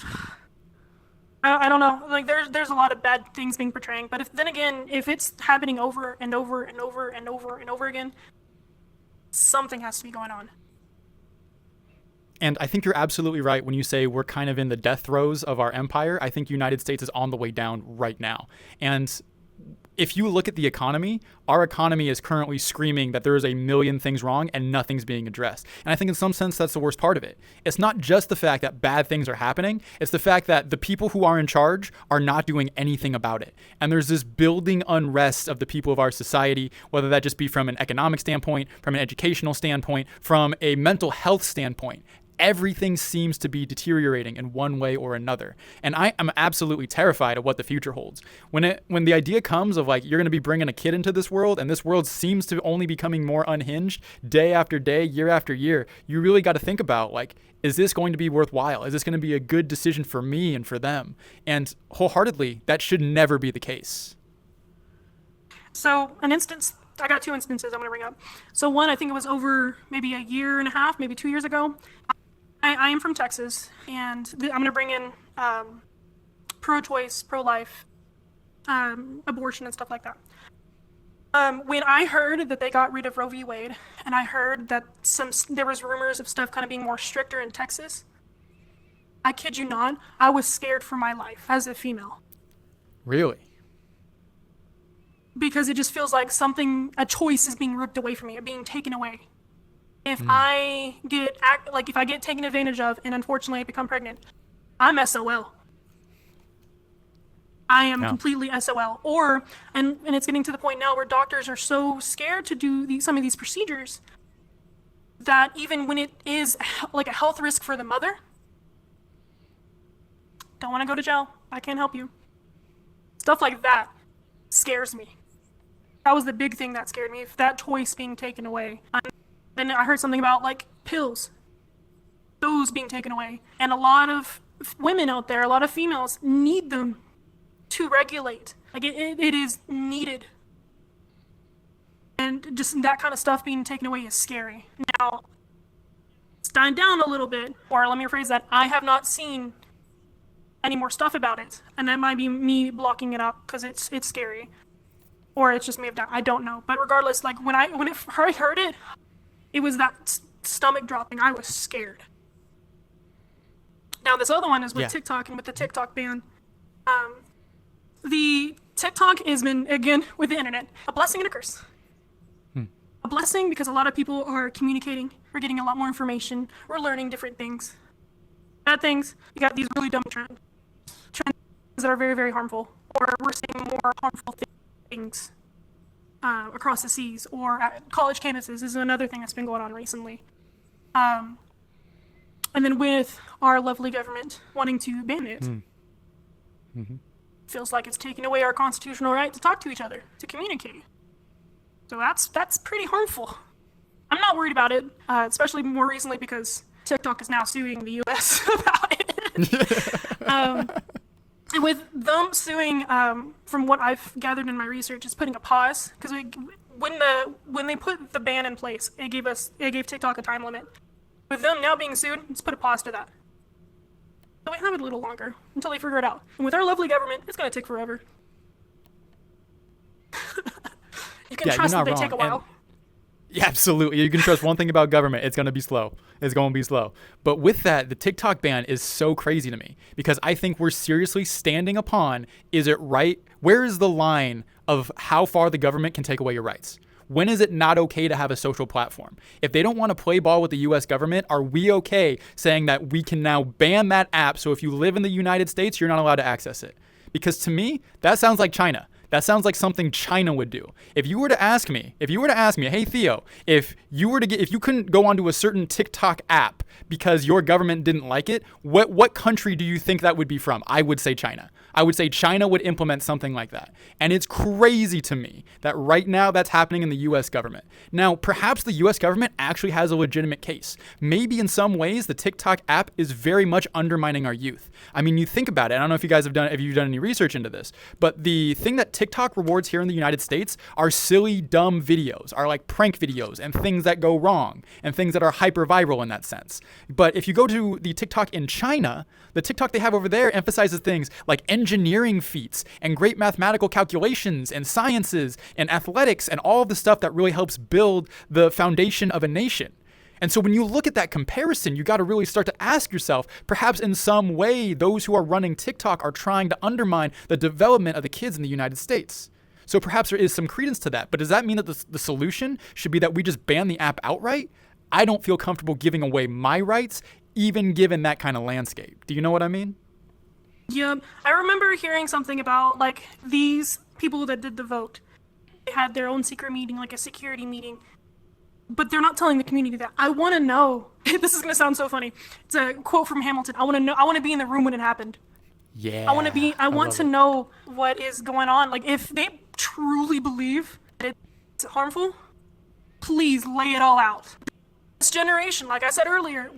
B: I don't know. Like there's a lot of bad things being portrayed. But then again, if it's happening over and over and over and over and over again, something has to be going on.
A: And I think you're absolutely right when you say we're kind of in the death throes of our empire. I think the United States is on the way down right now. And if you look at the economy, our economy is currently screaming that there is a million things wrong and nothing's being addressed. And I think in some sense that's the worst part of it. It's not just the fact that bad things are happening. It's the fact that the people who are in charge are not doing anything about it. And there's this building unrest of the people of our society, whether that just be from an economic standpoint, from an educational standpoint, from a mental health standpoint. everything seems to be deteriorating in one way or another. And I am absolutely terrified of what the future holds. When the idea comes of like, you're going to be bringing a kid into this world, and this world seems to only becoming more unhinged day after day, year after year, you really got to think about like, is this going to be worthwhile? Is this going to be a good decision for me and for them? And wholeheartedly, that should never be the case.
B: So I got 2 instances I'm going to bring up. So one, I think it was over maybe a year and a half, maybe 2 years ago. I am from Texas, and I'm going to bring in pro-choice, pro-life, abortion and stuff like that. When I heard that they got rid of Roe v. Wade, and I heard that there was rumors of stuff kind of being more stricter in Texas, I kid you not, I was scared for my life as a female.
A: Really?
B: Because it just feels like a choice is being ripped away from me, being taken away. If I get taken advantage of and unfortunately I become pregnant, I'm SOL. I am completely SOL. And it's getting to the point now where doctors are so scared to do some of these procedures that even when it is like a health risk for the mother, don't want to go to jail. I can't help you. Stuff like that scares me. That was the big thing that scared me, if that choice being taken away. Then I heard something about like pills, those being taken away. And a lot of women out there, a lot of females need them to regulate. Like it is needed. And just that kind of stuff being taken away is scary. Now, it's dying down a little bit, or let me rephrase that, I have not seen any more stuff about it. And that might be me blocking it up because it's scary. Or it's just me, I don't know. But regardless, like when I heard it, it was that stomach dropping. I was scared. Now this other one is with TikTok and with the TikTok ban. The TikTok has been, again, with the internet, a blessing and a curse. A blessing because a lot of people are communicating, we're getting a lot more information, we're learning different things. Bad things, you got these really dumb trends that are very, very harmful, or we're seeing more harmful things across the seas or at college campuses is another thing that's been going on recently. And then with our lovely government wanting to ban it, feels like it's taking away our constitutional right to talk to each other, to communicate. So that's pretty harmful. I'm not worried about it, especially more recently because TikTok is now suing the U.S. about it. And with them suing, from what I've gathered in my research, is putting a pause because when they put the ban in place, it gave TikTok a time limit. With them now being sued, let's put a pause to that. So we have it a little longer until they figure it out. And with our lovely government, it's going to take forever. You can trust that they take a while.
A: Yeah, absolutely. You can trust one thing about government. It's going to be slow. It's going to be slow. But with that, the TikTok ban is so crazy to me because I think we're seriously standing upon, is it right? Where is the line of how far the government can take away your rights? When is it not okay to have a social platform? If they don't want to play ball with the U.S. government, are we okay saying that we can now ban that app so if you live in the United States, you're not allowed to access it? Because to me, that sounds like China. That sounds like something China would do. If you were to ask me, hey Theo, if you couldn't go onto a certain TikTok app because your government didn't like it, what country do you think that would be from? I would say China. I would say China would implement something like that. And it's crazy to me that right now that's happening in the US government. Now, perhaps the US government actually has a legitimate case. Maybe in some ways the TikTok app is very much undermining our youth. I mean, you think about it. I don't know if you've done any research into this, but the thing that TikTok rewards here in the United States are silly, dumb videos, are like prank videos and things that go wrong and things that are hyper viral in that sense. But if you go to the TikTok in China, the TikTok they have over there emphasizes things like engineering feats and great mathematical calculations and sciences and athletics and all of the stuff that really helps build the foundation of a nation. And so when you look at that comparison, you got to really start to ask yourself, perhaps in some way, those who are running TikTok are trying to undermine the development of the kids in the United States. So perhaps there is some credence to that. But does that mean that the solution should be that we just ban the app outright? I don't feel comfortable giving away my rights, even given that kind of landscape. Do you know what I mean?
B: Yeah, I remember hearing something about like these people that did the vote. They had their own secret meeting, like a security meeting. but they're not telling the community that. I want to know. This is going to sound so funny. It's a quote from Hamilton. I want to know. I want to be in the room when it happened.
A: Yeah.
B: I want to know what is going on. Like, if they truly believe that it's harmful, please lay it all out. This generation, like I said earlier,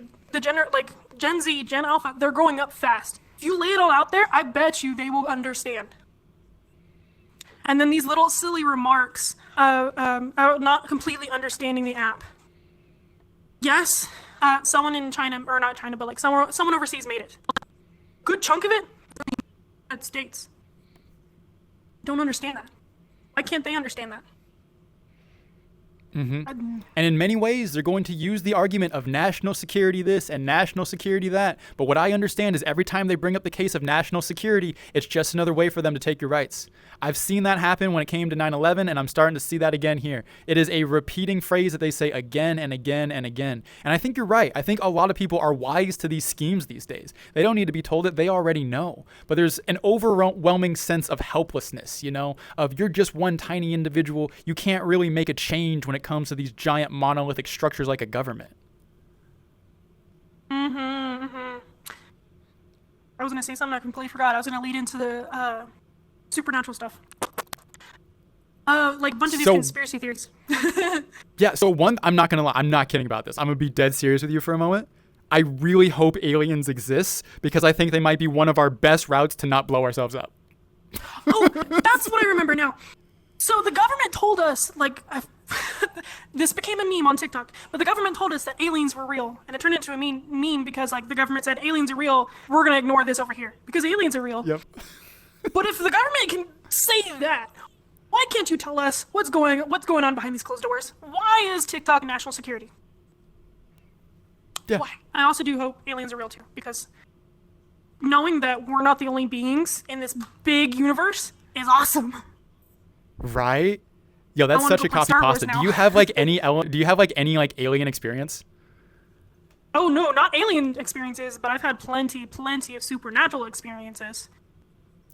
B: Gen Z, Gen Alpha, they're growing up fast. If you lay it all out there, I bet you they will understand. And then these little silly remarks not completely understanding the app. Yes, someone in China, or not China, but like someone overseas made it. Good chunk of it, United States. Don't understand that. Why can't they understand that?
A: Mm-hmm. And in many ways, they're going to use the argument of national security this and national security that. But what I understand is every time they bring up the case of national security, it's just another way for them to take your rights. I've seen that happen when it came to 9/11, and I'm starting to see that again here. It is a repeating phrase that they say again and again and again. And I think you're right. I think a lot of people are wise to these schemes these days. They don't need to be told it. They already know. But there's an overwhelming sense of helplessness, of you're just one tiny individual. You can't really make a change when it comes to these giant monolithic structures like a government.
B: I was going to say something I completely forgot. I was going to lead into the supernatural stuff. Like a bunch of these conspiracy theories.
A: Yeah, so I'm not going to lie. I'm not kidding about this. I'm going to be dead serious with you for a moment. I really hope aliens exist because I think they might be one of our best routes to not blow ourselves up.
B: Oh, that's what I remember now. So the government told us, this became a meme on TikTok, but the government told us that aliens were real, and it turned into a meme because, the government said, aliens are real, we're going to ignore this over here, because aliens are real.
A: Yep.
B: But if the government can say that, why can't you tell us what's going on behind these closed doors? Why is TikTok national security?
A: Yeah.
B: Why? I also do hope aliens are real, too, because knowing that we're not the only beings in this big universe is awesome.
A: Right? Yo, that's such a copy pasta. Do you have any alien experience?
B: Oh no, not alien experiences, but I've had plenty of supernatural experiences.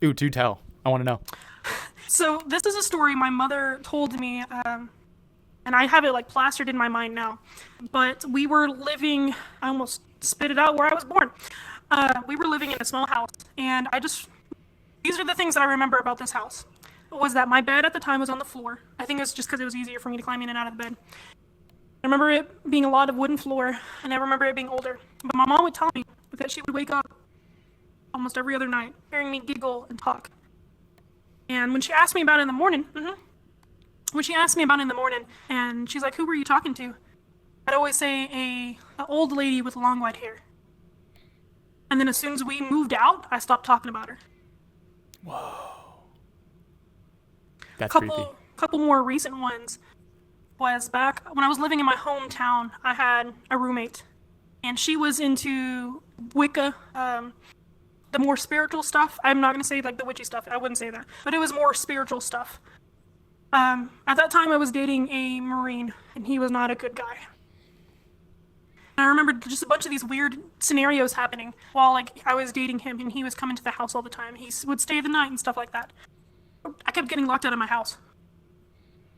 A: Ooh, do tell. I want to know.
B: So this is a story my mother told me, and I have it plastered in my mind now. But we were living, I almost spit it out where I was born. We were living in a small house, and these are the things that I remember about this house. Was that my bed at the time was on the floor. I think it was just because it was easier for me to climb in and out of the bed. I remember it being a lot of wooden floor, and I remember it being older. But my mom would tell me that she would wake up almost every other night, hearing me giggle and talk. And when she asked me about it in the morning, and she's like, who were you talking to? I'd always say an old lady with long white hair. And then as soon as we moved out, I stopped talking about her.
A: Whoa. That's creepy.
B: Couple more recent ones was back when I was living in my hometown. I had a roommate, and she was into Wicca, the more spiritual stuff. I'm not gonna say the witchy stuff. I wouldn't say that, but it was more spiritual stuff. At that time, I was dating a Marine, and he was not a good guy. And I remember just a bunch of these weird scenarios happening while I was dating him, and he was coming to the house all the time. He would stay the night and stuff like that. I kept getting locked out of my house.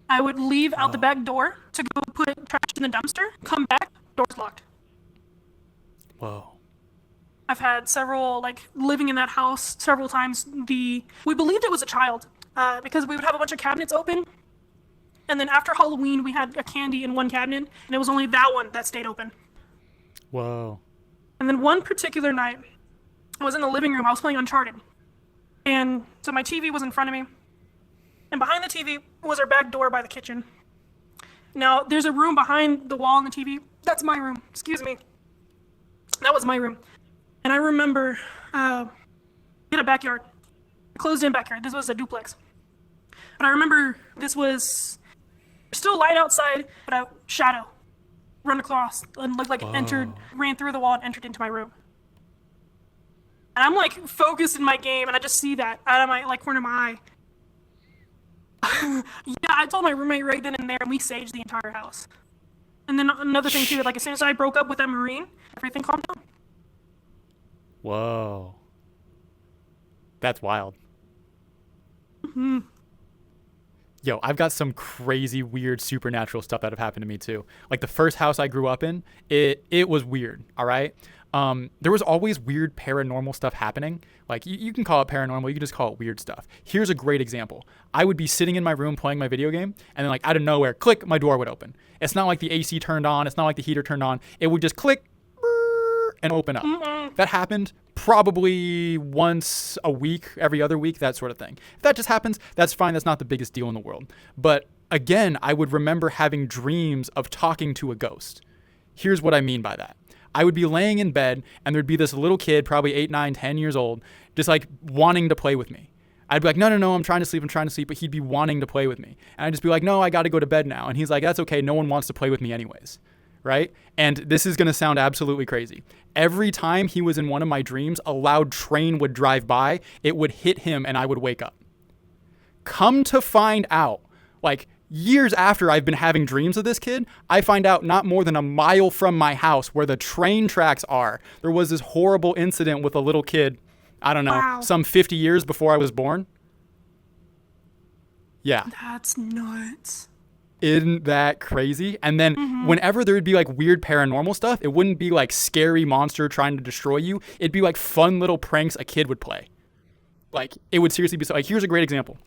B: I would leave out the back door to go put trash in the dumpster, come back, door's locked.
A: Whoa.
B: I've had several, living in that house several times. We believed it was a child, because we would have a bunch of cabinets open, and then after Halloween, we had a candy in one cabinet, and it was only that one that stayed open.
A: Whoa.
B: And then one particular night, I was in the living room, I was playing Uncharted. And so my TV was in front of me, and behind the TV was our back door by the kitchen. Now, there's a room behind the wall on the TV. That's my room. Excuse me. That was my room. And I remember, we had a backyard. A closed-in backyard. This was a duplex. And I remember this was still light outside, but a shadow run across and looked like it ran through the wall and entered into my room. And I'm focused in my game, and I just see that out of my corner of my eye. Yeah, I told my roommate right then and there, and we saged the entire house. And then another thing too, as soon as I broke up with that Marine, everything calmed down.
A: Whoa. That's wild.
B: Mm-hmm.
A: Yo, I've got some crazy, weird, supernatural stuff that have happened to me too. Like the first house I grew up in, it was weird. All right, there was always weird paranormal stuff happening. Like you can call it paranormal, you can just call it weird stuff. Here's a great example. I would be sitting in my room playing my video game, and then like out of nowhere, click, my door would open. It's not like the AC turned on. It's not like the heater turned on. It would just click and open up. That happened probably once a week, every other week, that sort of thing. If that just happens, that's fine. That's not the biggest deal in the world. But again, I would remember having dreams of talking to a ghost. Here's what I mean by that. I would be laying in bed, and there'd be this little kid, probably 8, 9, 10 years old, just like wanting to play with me. I'd be like, no, I'm trying to sleep, but he'd be wanting to play with me. And I'd just be like, no, I got to go to bed now. And he's like, that's okay, no one wants to play with me anyways. Right? And this is going to sound absolutely crazy. Every time he was in one of my dreams, a loud train would drive by, it would hit him, and I would wake up. Come to find out, like years after I've been having dreams of this kid, I find out not more than a mile from my house where the train tracks are, there was this horrible incident with a little kid, I don't know,
B: Wow.
A: some 50 years before I was born. Yeah.
B: That's nuts.
A: Isn't that crazy? And then whenever there would be like weird paranormal stuff, it wouldn't be like scary monster trying to destroy you. It'd be like fun little pranks a kid would play. Like it would seriously be so, like, here's a great example.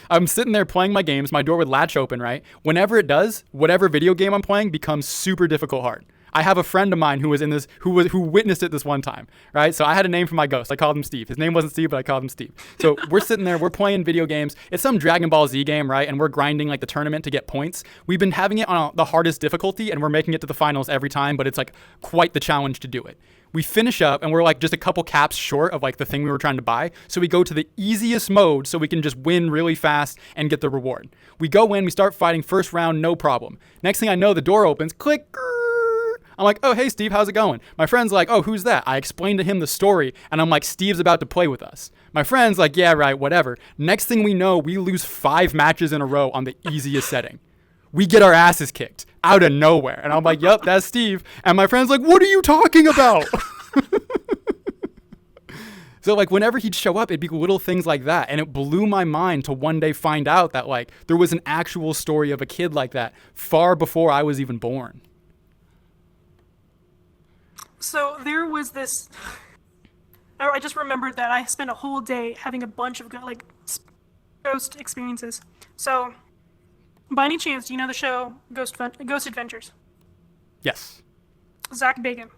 A: I'm sitting there playing my games. My door would latch open, right? Whenever it does, whatever video game I'm playing becomes super difficult hard. I have a friend of mine who was in this, who witnessed it this one time, right? So I had a name for my ghost. I called him Steve. His name wasn't Steve, but I called him Steve. So we're sitting there, we're playing video games. It's some Dragon Ball Z game, right? And we're grinding like the tournament to get points. We've been having it on the hardest difficulty, and we're making it to the finals every time, but it's like quite the challenge to do it. We finish up, and we're like just a couple caps short of like the thing we were trying to buy. So we go to the easiest mode so we can just win really fast and get the reward. We go in, we start fighting, first round, no problem. Next thing I know, the door opens, click. I'm like, oh, hey, Steve, how's it going? My friend's like, oh, who's that? I explained to him the story, and I'm like, Steve's about to play with us. My friend's like, yeah, right, whatever. Next thing we know, we lose 5 matches in a row on the easiest setting. We get our asses kicked out of nowhere. And I'm like, yep, that's Steve. And my friend's like, what are you talking about? So like whenever he'd show up, it'd be little things like that. And it blew my mind to one day find out that like there was an actual story of a kid like that far before I was even born.
B: So there was this. I just remembered that I spent a whole day having a bunch of like ghost experiences. So, by any chance, do you know the show Ghost Adventures?
A: Yes.
B: Zach Bagan.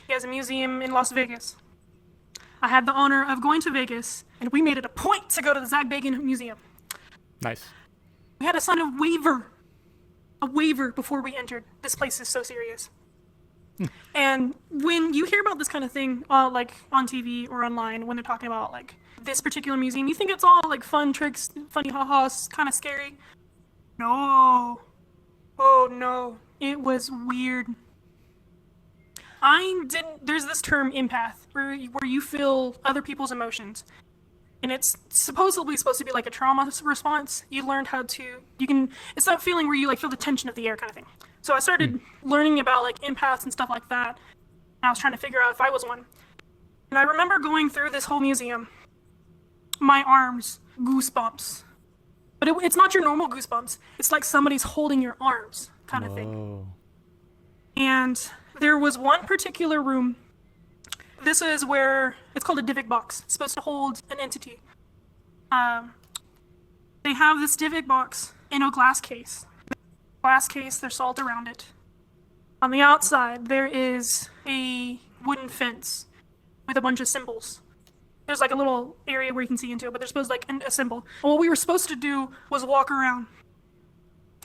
B: He has a museum in Las Vegas. I had the honor of going to Vegas, and we made it a point to go to the Zach Bagan Museum.
A: Nice.
B: We had to sign a waiver before we entered. This place is so serious. And when you hear about this kind of thing, like on TV or online, when they're talking about like this particular museum, you think it's all like fun tricks, funny ha-has, kind of scary. No. Oh no. It was weird. There's this term empath, where you feel other people's emotions. And it's supposedly supposed to be like a trauma response. You learned how to, it's that feeling where you like feel the tension of the air kind of thing. So I started learning about like empaths and stuff like that. And I was trying to figure out if I was one. And I remember going through this whole museum, my arms, goosebumps. But it's not your normal goosebumps. It's like somebody's holding your arms kind of thing. And there was one particular room. This is where, it's called a Divic box. It's supposed to hold an entity. They have this Divic box in a glass case. There's salt around it. On the outside, there is a wooden fence with a bunch of symbols. There's like a little area where you can see into it, but there's supposed to like a symbol. And what we were supposed to do was walk around.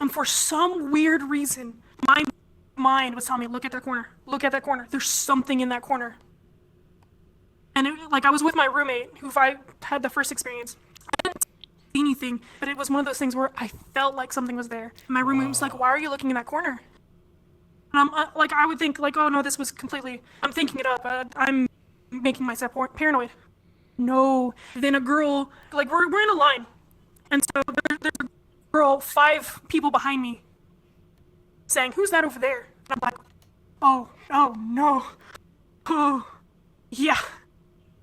B: And for some weird reason, my mind was telling me, look at that corner. Look at that corner. There's something in that corner. And I was with my roommate, who I had the first experience. I didn't see anything, but it was one of those things where I felt like something was there. And my roommate was like, why are you looking in that corner? And I'm like, I would think like, oh no, this was completely, I'm thinking it up. I'm making myself paranoid. No. Then a girl, like we're in a line. And so there's a girl, 5 people behind me saying, who's that over there? And I'm like, oh no. Oh, yeah.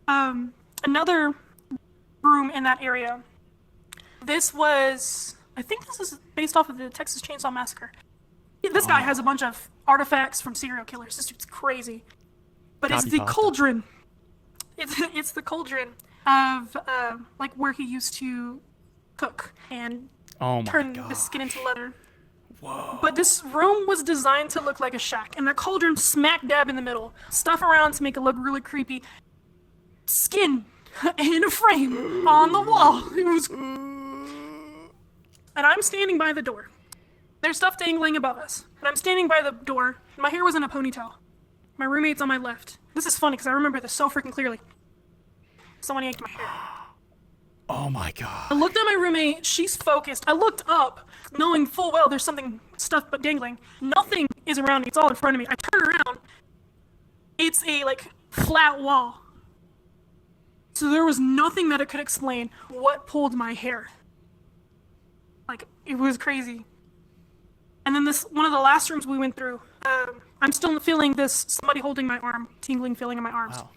B: Another room in that area, I think this is based off of the Texas Chainsaw Massacre. This guy has a bunch of artifacts from serial killers. This dude's crazy. But it's the cauldron. It's the cauldron of like where he used to cook and turn the skin into leather.
A: Whoa.
B: But this room was designed to look like a shack, and the cauldron smack dab in the middle. Stuff around to make it look really creepy. Skin in a frame on the wall. It was... And I'm standing by the door. There's stuff dangling above us. And I'm standing by the door. My hair was in a ponytail. My roommate's on my left. This is funny because I remember this so freaking clearly. Someone yanked my hair.
A: Oh my god.
B: I looked at my roommate. She's focused. I looked up, knowing full well there's stuff but dangling. Nothing is around me. It's all in front of me. I turn around. It's a, like, flat wall. So there was nothing that it could explain what pulled my hair. Like, it was crazy. And then one of the last rooms we went through, I'm still feeling this, somebody holding my arm, tingling feeling in my arms.
A: Wow.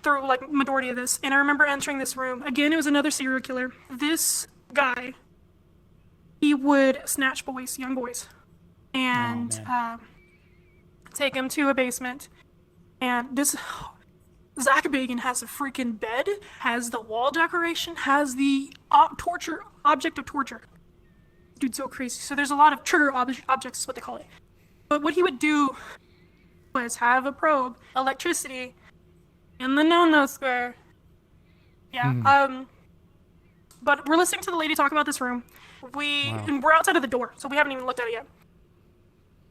B: Through, like, majority of this. And I remember entering this room. Again, it was another serial killer. This guy, he would snatch boys, young boys, and take them to a basement. And this... Zach Bagan has a freaking bed, has the wall decoration, has the object of torture. Dude's so crazy. So there's a lot of trigger objects is what they call it. But what he would do was have a probe, electricity, in the no-no square. Yeah. But we're listening to the lady talk about this room. And we're outside of the door, so we haven't even looked at it yet.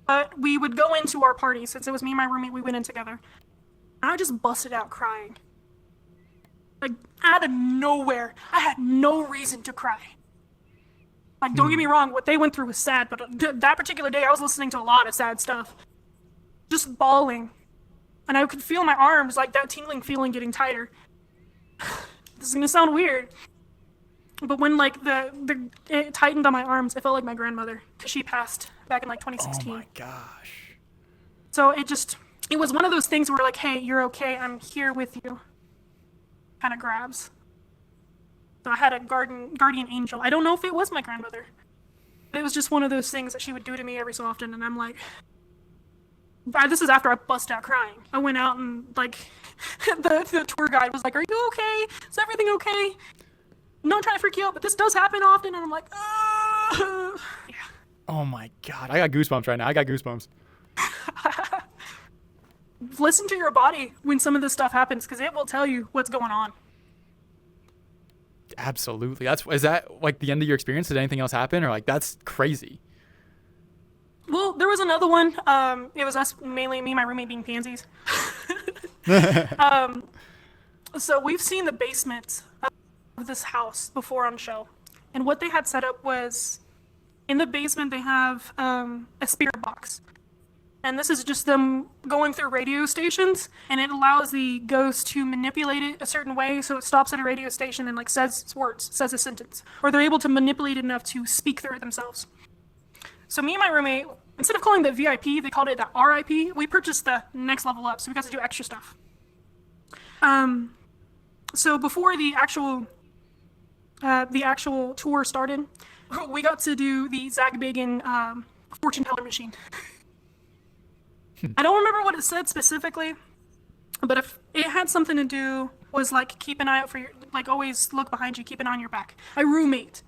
B: But we would go into our party, since it was me and my roommate, we went in together. I just busted out crying. Like, out of nowhere. I had no reason to cry. Like, don't get me wrong, what they went through was sad, but that particular day I was listening to a lot of sad stuff. Just bawling. And I could feel my arms, like that tingling feeling getting tighter. This is gonna sound weird. But when, like, it tightened on my arms, it felt like my grandmother, because she passed back in, like, 2016.
A: Oh my gosh.
B: So it was one of those things where, like, hey, you're okay, I'm here with you, kind of grabs. So I had a guardian angel. I don't know if it was my grandmother. But it was just one of those things that she would do to me every so often, and I'm like... This is after I bust out crying. I went out and, like, the tour guide was like, are you okay? Is everything okay? I'm not trying to freak you out, but this does happen often, and I'm like, yeah.
A: Oh my god. I got goosebumps right now. I got goosebumps.
B: Listen to your body when some of this stuff happens, because it will tell you what's going on.
A: Absolutely. Is that like the end of your experience? Did anything else happen? Or like, that's crazy.
B: Well, there was another one. It was us, mainly me and my roommate being pansies. So we've seen the basement of this house before on show. And what they had set up was, in the basement they have a spirit box. And this is just them going through radio stations, and it allows the ghost to manipulate it a certain way, so it stops at a radio station and, like, says words, says a sentence. Or they're able to manipulate it enough to speak through it themselves. So me and my roommate, instead of calling it VIP, they called it the RIP. We purchased the next level up, so we got to do extra stuff. So before the actual tour started, we got to do the Zach Bagan fortune teller machine. I don't remember what it said specifically, but if it had something to do was, like, keep an eye out for your, like, always look behind you, keep an eye on your back. My roommate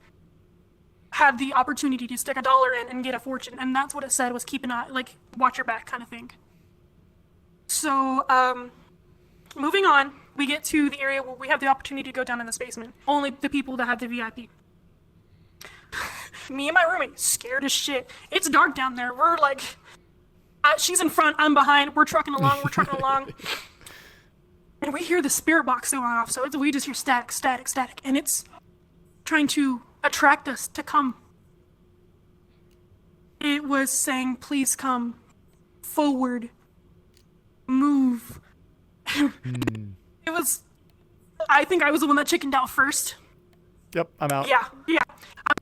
B: had the opportunity to stick $1 in and get a fortune, and that's what it said, was keep an eye, like, watch your back kind of thing. So, moving on, we get to the area where we have the opportunity to go down in this basement. Only the people that have the VIP. Me and my roommate, scared as shit. It's dark down there. We're like... she's in front, I'm behind, we're trucking along. And we hear the spirit box going off, so we just hear static, static, static. And it's trying to attract us to come. It was saying, please come forward, move. It was, I think I was the one that chickened out first.
A: Yep, I'm out.
B: Yeah. I was the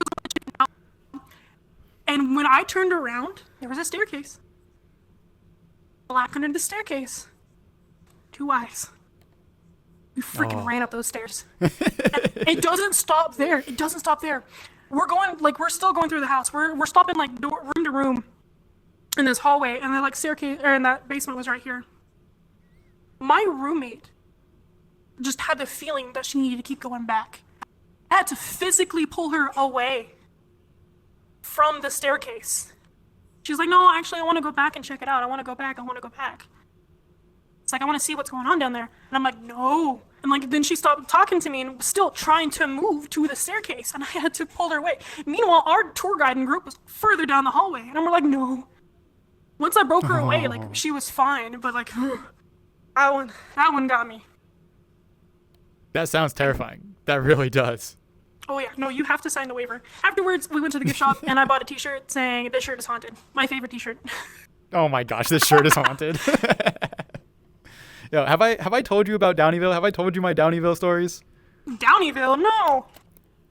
B: one that chickened out. And when I turned around, there was a staircase. Black under the staircase. 2 eyes. We freaking ran up those stairs. It doesn't stop there. It doesn't stop there. We're still going through the house. We're stopping like room to room in this hallway, and the like staircase or in that basement was right here. My roommate just had the feeling that she needed to keep going back. I had to physically pull her away from the staircase. She's like, no, actually, I want to go back and check it out. I want to go back. It's like, I want to see what's going on down there. And I'm like, no. And like, then she stopped talking to me and was still trying to move to the staircase. And I had to pull her away. Meanwhile, our tour guide and group was further down the hallway. And I'm like, no. Once I broke her away, like, she was fine. But like, that one got me.
A: That sounds terrifying. That really does.
B: Oh yeah, no, you have to sign the waiver. Afterwards, we went to the gift shop and I bought a t-shirt saying, this shirt is haunted. My favorite t-shirt.
A: Oh my gosh, this shirt is haunted. Yo, have I told you about Downeyville? Have I told you my Downeyville stories?
B: Downeyville? No.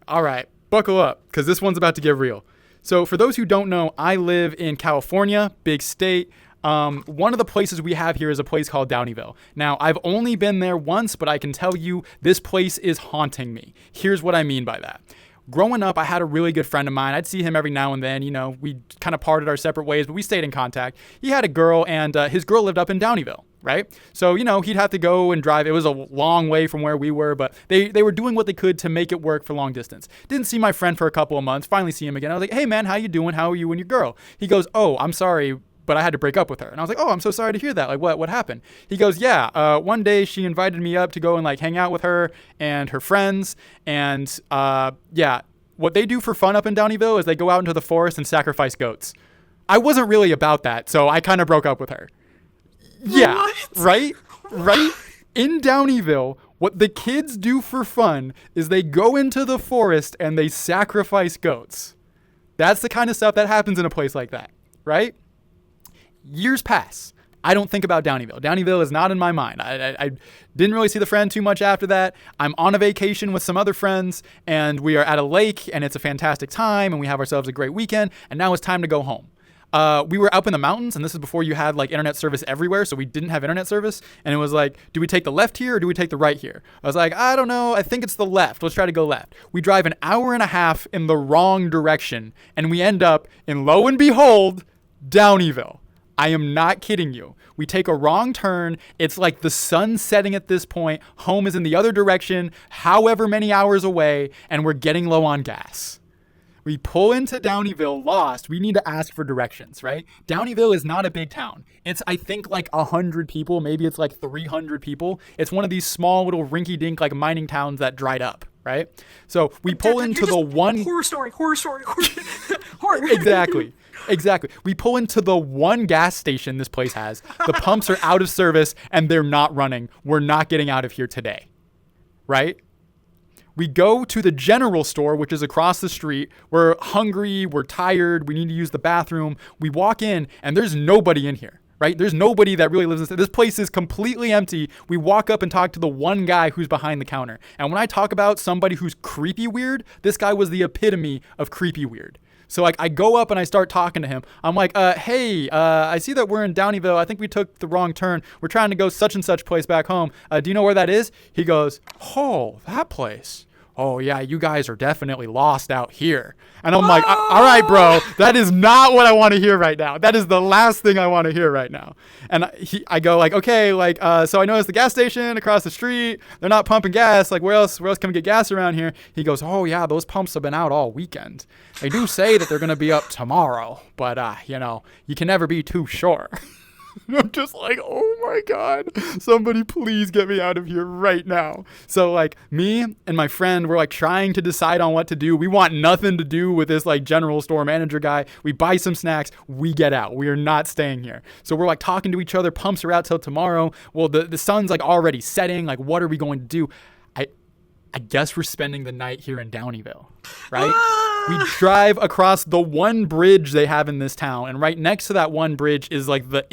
A: All right, buckle up, because this one's about to get real. So for those who don't know, I live in California, big state. One of the places we have here is a place called Downeyville. Now, I've only been there once, but I can tell you this place is haunting me. Here's what I mean by that. Growing up, I had a really good friend of mine. I'd see him every now and then. You know, we kind of parted our separate ways, but we stayed in contact. He had a girl, and his girl lived up in Downeyville, right? So, you know, he'd have to go and drive. It was a long way from where we were, but they were doing what they could to make it work for long distance. Didn't see my friend for a couple of months. Finally see him again. I was like, hey, man, how you doing? How are you and your girl? He goes, oh, I'm sorry, but I had to break up with her. And I was like, oh, I'm so sorry to hear that. Like, what happened? He goes, yeah, one day she invited me up to go and like hang out with her and her friends. And yeah, what they do for fun up in Downeyville is they go out into the forest and sacrifice goats. I wasn't really about that, so I kind of broke up with her. Yeah,
B: What?
A: right? In Downeyville, what the kids do for fun is they go into the forest and they sacrifice goats. That's the kind of stuff that happens in a place like that, right? Years pass. I don't think about Downeyville. Downeyville is not in my mind. I didn't really see the friend too much after that. I'm on a vacation with some other friends, and we are at a lake, and it's a fantastic time, and we have ourselves a great weekend, and now it's time to go home. We were up in the mountains, and this is before you had like internet service everywhere, so we didn't have internet service, and it was like, do we take the left here or do we take the right here? I was like, I don't know, I think it's the left. Let's try to go left. We drive an hour and a half in the wrong direction, and we end up in, lo and behold, Downeyville. I am not kidding you. We take a wrong turn. It's like the sun setting at this point. Home is in the other direction, however many hours away, and we're getting low on gas. We pull into Downeyville lost. We need to ask for directions, right? Downeyville is not a big town. It's, I think, like 100 people. Maybe it's like 300 people. It's one of these small little rinky-dink like mining towns that dried up, right? So we pull into the one...
B: Horror story. Horror.
A: Exactly. We pull into the one gas station this place has. The pumps are out of service and they're not running. We're not getting out of here today, right? We go to the general store, which is across the street. We're hungry. We're tired. We need to use the bathroom. We walk in and there's nobody in here, right? There's nobody that really lives in this place is completely empty. We walk up and talk to the one guy who's behind the counter. And when I talk about somebody who's creepy weird, this guy was the epitome of creepy weird. So like I go up and I start talking to him. I'm like, hey, I see that we're in Downeyville. I think we took the wrong turn. We're trying to go such and such place back home. Do you know where that is? He goes, oh, that place. Oh yeah, you guys are definitely lost out here. And I'm like, all right, bro, that is not what I want to hear right now. That is the last thing I want to hear right now. And I go like, okay, like, so I noticed the gas station across the street. They're not pumping gas. Like, where else can we get gas around here? He goes, oh yeah, those pumps have been out all weekend. They do say that they're going to be up tomorrow, but you know, you can never be too sure. I'm just like, oh my God, somebody please get me out of here right now. So like me and my friend, we're like trying to decide on what to do. We want nothing to do with this like general store manager guy. We buy some snacks, we get out. We are not staying here. So we're like talking to each other, pumps are out till tomorrow. Well, the sun's like already setting. Like, what are we going to do? I guess we're spending the night here in Downeyville, right? We drive across the one bridge they have in this town, and right next to that one bridge is like the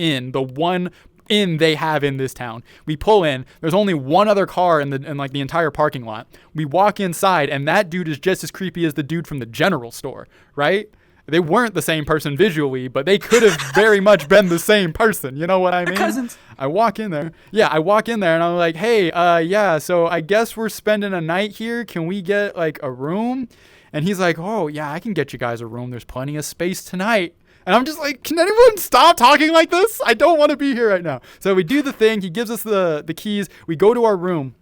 A: one inn they have in this town. We pull in. There's only one other car in like the entire parking lot. We walk inside, and that dude is just as creepy as the dude from the general store, right? They weren't the same person visually, but they could have very much been the same person. You know what I mean?
B: Cousins.
A: I walk in there. Yeah, I walk in there and I'm like, hey, yeah, so I guess we're spending a night here. Can we get like a room? And he's like, oh, yeah, I can get you guys a room. There's plenty of space tonight. And I'm just like, can anyone stop talking like this? I don't want to be here right now. So we do the thing. He gives us the keys. We go to our room.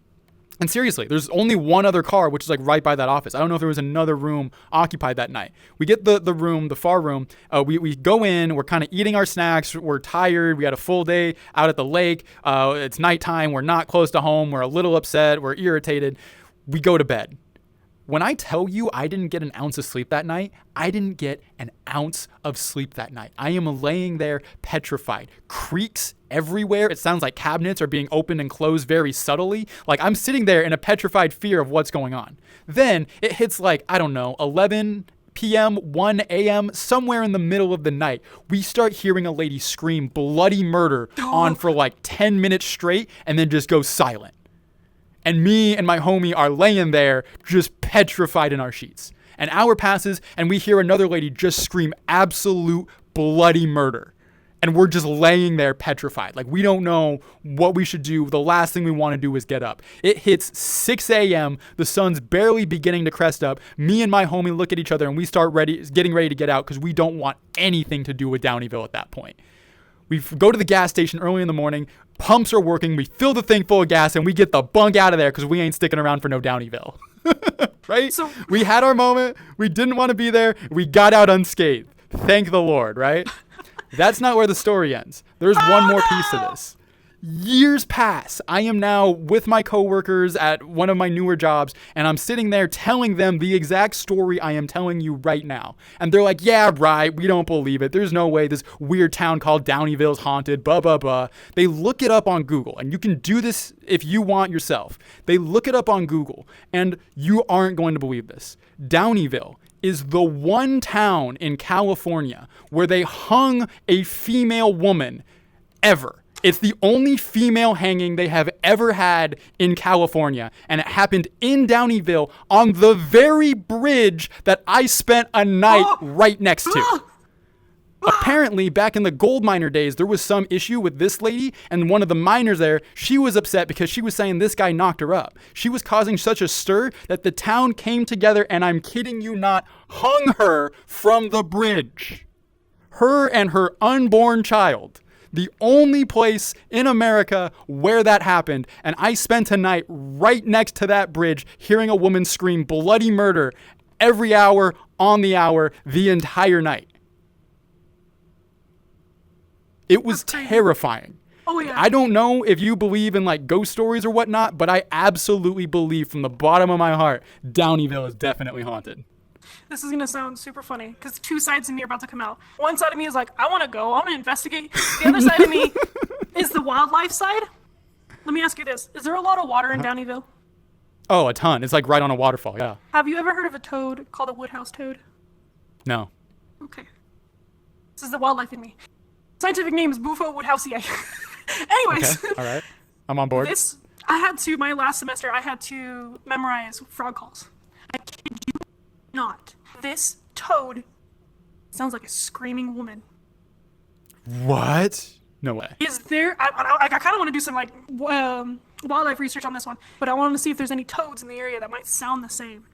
A: And seriously, there's only one other car, which is like right by that office. I don't know if there was another room occupied that night. We get the room, the far room. We go in. We're kind of eating our snacks. We're tired. We had a full day out at the lake. It's nighttime. We're not close to home. We're a little upset. We're irritated. We go to bed. When I tell you I didn't get an ounce of sleep that night, I didn't get an ounce of sleep that night. I am laying there petrified. Creaks everywhere. It sounds like cabinets are being opened and closed very subtly. Like I'm sitting there in a petrified fear of what's going on. Then it hits like, I don't know, 11 p.m., 1 a.m., somewhere in the middle of the night. We start hearing a lady scream bloody murder on for like 10 minutes straight and then just go silent. And me and my homie are laying there just petrified in our sheets. An hour passes and we hear another lady just scream absolute bloody murder. And we're just laying there petrified. Like we don't know what we should do. The last thing we want to do is get up. It hits 6 a.m. The sun's barely beginning to crest up. Me and my homie look at each other and we start getting ready to get out because we don't want anything to do with Downeyville at that point. We go to the gas station early in the morning. Pumps are working. We fill the thing full of gas and we get the bunk out of there because we ain't sticking around for no Downeyville. Right? So we had our moment. We didn't want to be there. We got out unscathed. Thank the Lord, right? That's not where the story ends. There's one more piece to this. Years pass. I am now with my coworkers at one of my newer jobs, and I'm sitting there telling them the exact story I am telling you right now. And they're like, yeah, right, we don't believe it. There's no way this weird town called Downeyville's haunted, blah, blah, blah. They look it up on Google, and you can do this if you want yourself. They look it up on Google, and you aren't going to believe this. Downeyville is the one town in California where they hung a female woman ever. It's the only female hanging they have ever had in California, and it happened in Downeyville on the very bridge that I spent a night right next to. Apparently, back in the gold miner days, there was some issue with this lady, and one of the miners there, she was upset because she was saying this guy knocked her up. She was causing such a stir that the town came together, and I'm kidding you not, hung her from the bridge. Her and her unborn child. The only place in America where that happened, and I spent a night right next to that bridge hearing a woman scream bloody murder every hour, on the hour, the entire night. It was terrifying.
B: Oh, yeah.
A: I don't know if you believe in like ghost stories or whatnot, but I absolutely believe from the bottom of my heart, Downeyville is definitely haunted.
B: This is going to sound super funny because two sides of me are about to come out. One side of me is like, I want to go. I want to investigate. The other side of me is the wildlife side. Let me ask you this. Is there a lot of water in Downeyville?
A: Oh, a ton. It's like right on a waterfall, yeah.
B: Have you ever heard of a toad called a woodhouse toad?
A: No.
B: Okay. This is the wildlife in me. Scientific name is Bufo woodhousei. Anyways.
A: Okay, all right. I'm on board.
B: My last semester, I had to memorize frog calls. I kid you not. This toad sounds like a screaming woman.
A: What? No way.
B: Is there? I kind of want to do some like wildlife research on this one, but I wanted to see if there's any toads in the area that might sound the same.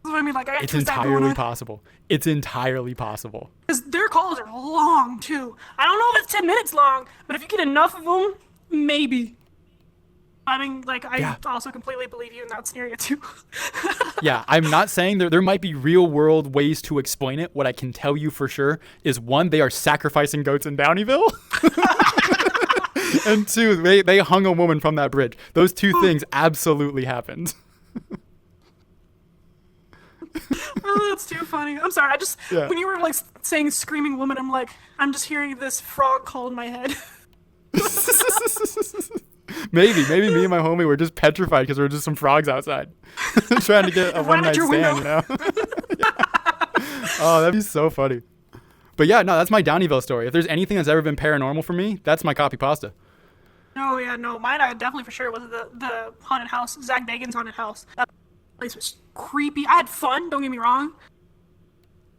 B: That's what I mean. Like,
A: it's entirely possible. It's entirely possible.
B: Because their calls are long too. I don't know if it's 10 minutes long, but if you get enough of them, maybe. I mean, like, I also completely believe you in that scenario too.
A: Yeah, I'm not saying there might be real world ways to explain it. What I can tell you for sure is one, they are sacrificing goats in Downeyville. And two, they hung a woman from that bridge. Those two things absolutely happened.
B: Oh, that's too funny. I'm sorry. When you were like saying screaming woman, I'm just hearing this frog call in my head.
A: Maybe me and my homie were just petrified because there were just some frogs outside trying to get a one-night stand, you know? Oh, that'd be so funny. But yeah, no, that's my Downeyville story. If there's anything that's ever been paranormal for me, that's my copy pasta.
B: Oh, yeah, no. Mine, I definitely for sure was the haunted house, Zach Bagan's haunted house. That place was creepy. I had fun, don't get me wrong.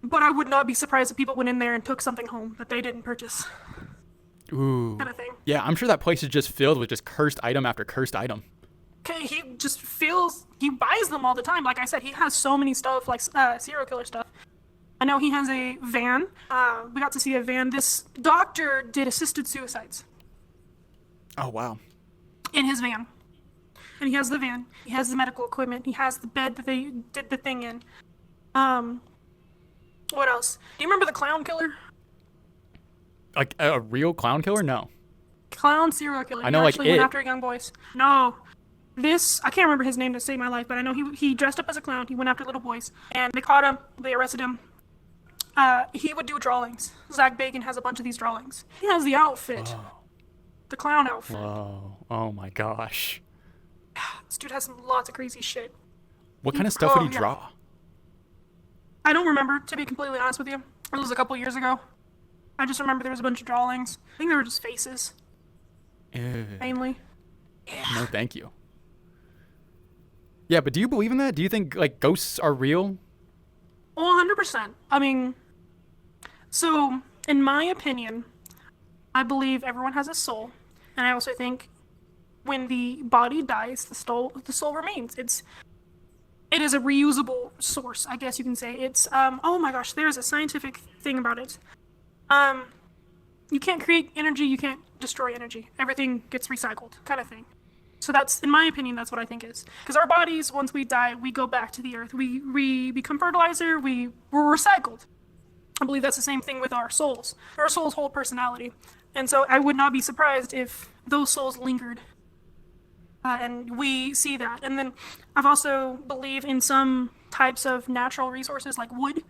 B: But I would not be surprised if people went in there and took something home that they didn't purchase.
A: Ooh.
B: Kind of thing.
A: Yeah, I'm sure that place is just filled with just cursed item after cursed item.
B: Okay, he buys them all the time. Like I said, he has so many stuff, like serial killer stuff. I know he has a van. We got to see a van. This doctor did assisted suicides.
A: Oh, wow.
B: In his van. And he has the van. He has the medical equipment. He has the bed that they did the thing in. What else? Do you remember the clown killer?
A: Like a real clown killer? No.
B: Clown serial killer.
A: I know,
B: He
A: like
B: actually went
A: It.
B: after young boys. No. I can't remember his name to save my life, but I know he dressed up as a clown. He went after little boys. And they caught him. They arrested him. He would do drawings. Zach Bagan has a bunch of these drawings. He has the outfit.
A: Whoa.
B: The clown outfit.
A: Whoa. Oh, my gosh.
B: This dude has lots of crazy shit.
A: What kind of stuff would he draw?
B: I don't remember, to be completely honest with you. It was a couple years ago. I just remember there was a bunch of drawings. I think they were just faces,
A: Ew.
B: mainly.
A: No, thank you. Yeah, but do you believe in that? Do you think, like, ghosts are real?
B: Oh, 100%. I mean, so, in my opinion, I believe everyone has a soul. And I also think when the body dies, the soul remains. It is a reusable source, I guess you can say. It's, oh my gosh, there's a scientific thing about it. You can't create energy, you can't destroy energy. Everything gets recycled, kind of thing. So that's, in my opinion, that's what I think is. Because our bodies, once we die, we go back to the earth. We become fertilizer, we're recycled. I believe that's the same thing with our souls. Our souls hold personality. And so I would not be surprised if those souls lingered. And we see that. And then I've also believe in some types of natural resources like wood.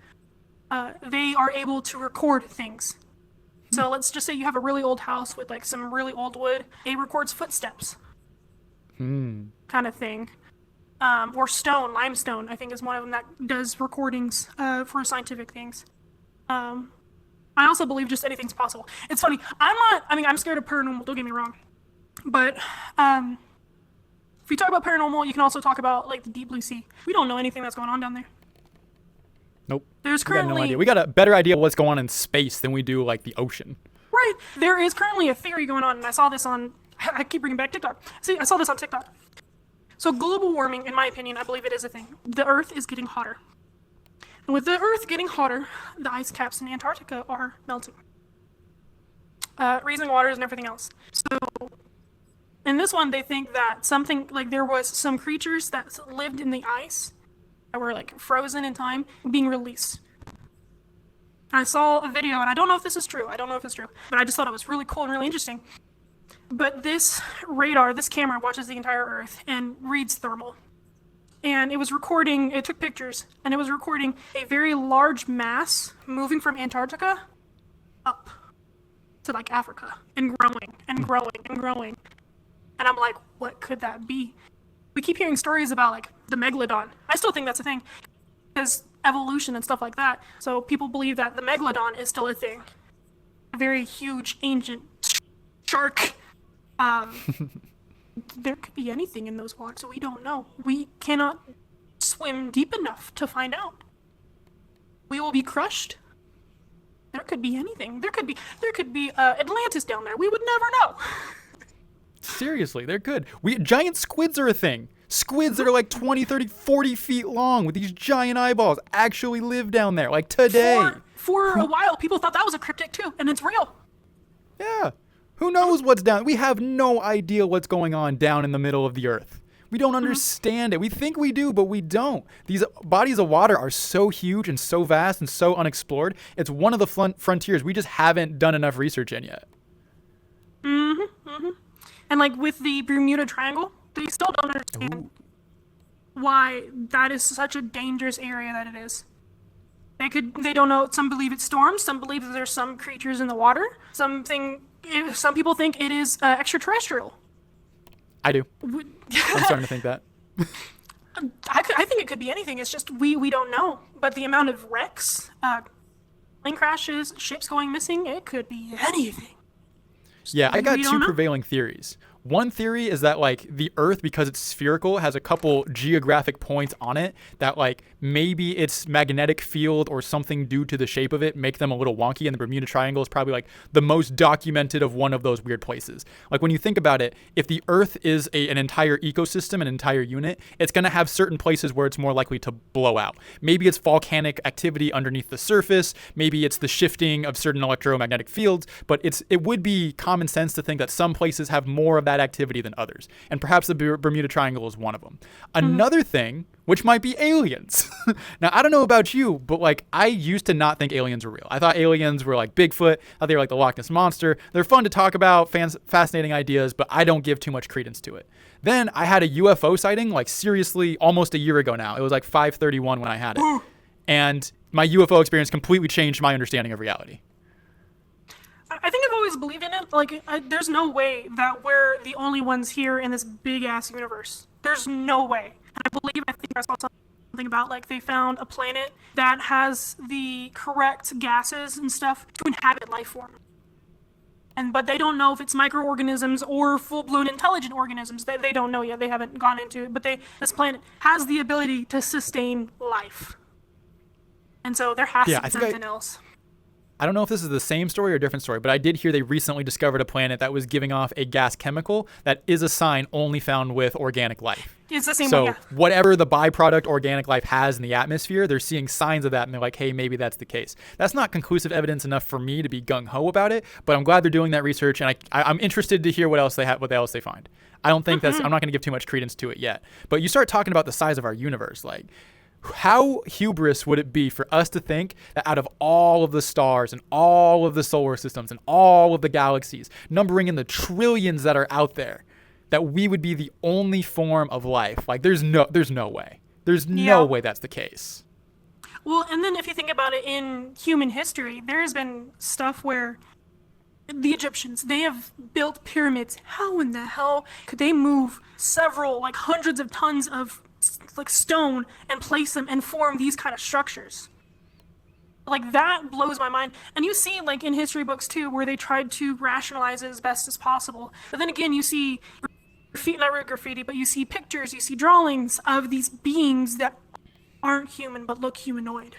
B: They are able to record things. So let's just say you have a really old house with like some really old wood. It records footsteps. Kind of thing. Or stone, limestone, I think is one of them that does recordings for scientific things. I also believe just anything's possible. It's funny. I'm scared of paranormal, don't get me wrong. But if you talk about paranormal, you can also talk about like the deep blue sea. We don't know anything that's going on down there.
A: Nope.
B: There's
A: We got
B: currently
A: no idea. We got a better idea of what's going on in space than we do, like, the ocean.
B: Right. There is currently a theory going on, and I saw this on, I keep bringing back TikTok. See, I saw this on TikTok. So global warming, in my opinion, I believe it is a thing. The Earth is getting hotter. And with the Earth getting hotter, the ice caps in Antarctica are melting. Raising waters and everything else. So in this one, they think that something, like there was some creatures that lived in the ice that were like frozen in time being released. I saw a video, and I don't know if this is true. But I just thought it was really cool and really interesting. But this radar, this camera watches the entire Earth and reads thermal. And it took pictures, and it was recording a very large mass moving from Antarctica up to like Africa and growing and growing and growing. And I'm like, what could that be? We keep hearing stories about like the megalodon. I still think that's a thing. Because evolution and stuff like that. So people believe that the megalodon is still a thing. A very huge, ancient shark. There could be anything in those waters, so we don't know. We cannot swim deep enough to find out. We will be crushed. There could be anything. There could be Atlantis down there. We would never know.
A: Seriously, they're good. Giant squids are a thing. Squids that are like 20, 30, 40 feet long with these giant eyeballs actually live down there, like today.
B: For a while, people thought that was a cryptid too, and it's real.
A: Yeah. Who knows what's down? We have no idea what's going on down in the middle of the earth. We don't understand it. We think we do, but we don't. These bodies of water are so huge and so vast and so unexplored. It's one of the frontiers we just haven't done enough research in yet.
B: And like with the Bermuda Triangle, they still don't understand why that is such a dangerous area that it is. They don't know. Some believe it's storms. Some believe that there's some creatures in the water. Some people think it is extraterrestrial.
A: I do. I'm starting to think that.
B: I think it could be anything. It's just we don't know. But the amount of wrecks, plane crashes, ships going missing, it could be anything.
A: Yeah, I got two prevailing theories. One theory is that like the Earth, because it's spherical, has a couple geographic points on it that like maybe its magnetic field or something due to the shape of it make them a little wonky, and the Bermuda Triangle is probably like the most documented of one of those weird places. Like when you think about it, if the Earth is an entire ecosystem, an entire unit, it's going to have certain places where it's more likely to blow out. Maybe it's volcanic activity underneath the surface, maybe it's the shifting of certain electromagnetic fields, but it would be common sense to think that some places have more of that activity than others, and perhaps the Bermuda Triangle is one of them. Another thing, which might be aliens. Now, I don't know about you, but like I used to not think aliens were real. I thought aliens were like Bigfoot. I thought they were like the Loch Ness Monster. They're fun to talk about, fascinating ideas, but I don't give too much credence to it. Then I had a UFO sighting, like seriously, almost a year ago now. It was like 5:31 when I had it. And my UFO experience completely changed my understanding of reality.
B: I think I've always believed in it. Like, there's no way that we're the only ones here in this big-ass universe. There's no way. And I think I saw something about, like, they found a planet that has the correct gases and stuff to inhabit life form. But they don't know if it's microorganisms or full-blown intelligent organisms. They don't know yet. They haven't gone into it. But this planet has the ability to sustain life. And so there has to be something else.
A: I don't know if this is the same story or a different story, but I did hear they recently discovered a planet that was giving off a gas chemical that is a sign only found with organic life.
B: It's the same
A: so
B: one, yeah.
A: Whatever the byproduct organic life has in the atmosphere, they're seeing signs of that, and they're like, hey, maybe that's the case. That's not conclusive evidence enough for me to be gung-ho about it, but I'm glad they're doing that research, and I'm interested to hear what else they find. I don't think I'm not going to give too much credence to it yet. But you start talking about the size of our universe, like, how hubris would it be for us to think that out of all of the stars and all of the solar systems and all of the galaxies, numbering in the trillions that are out there, that we would be the only form of life? Like, there's no way. There's no way that's the case.
B: Well, and then if you think about it in human history, there has been stuff where the Egyptians, they have built pyramids. How in the hell could they move several, like hundreds of tons of like stone and place them and form these kind of structures? Like, that blows my mind. And you see, like, in history books too, where they tried to rationalize it as best as possible. But then again, you see graffiti, but you see pictures, you see drawings of these beings that aren't human but look humanoid.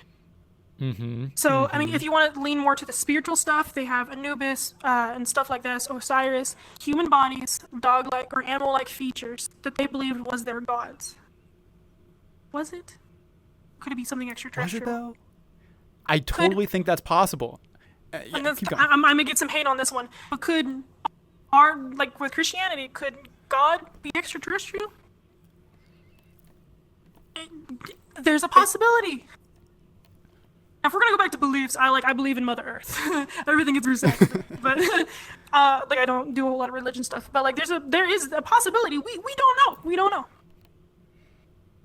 B: So, I mean, if you want to lean more to the spiritual stuff, they have Anubis and stuff like this, Osiris, human bodies, dog-like or animal-like features that they believed was their gods. Was it? Could it be something extraterrestrial?
A: Was it though? I totally think that's possible.
B: Keep going. I'm gonna get some hate on this one, but with Christianity, could God be extraterrestrial? There's a possibility. If we're gonna go back to beliefs, I believe in Mother Earth. Everything is reset. But I don't do a lot of religion stuff. But like, there is a possibility. We don't know. We don't know.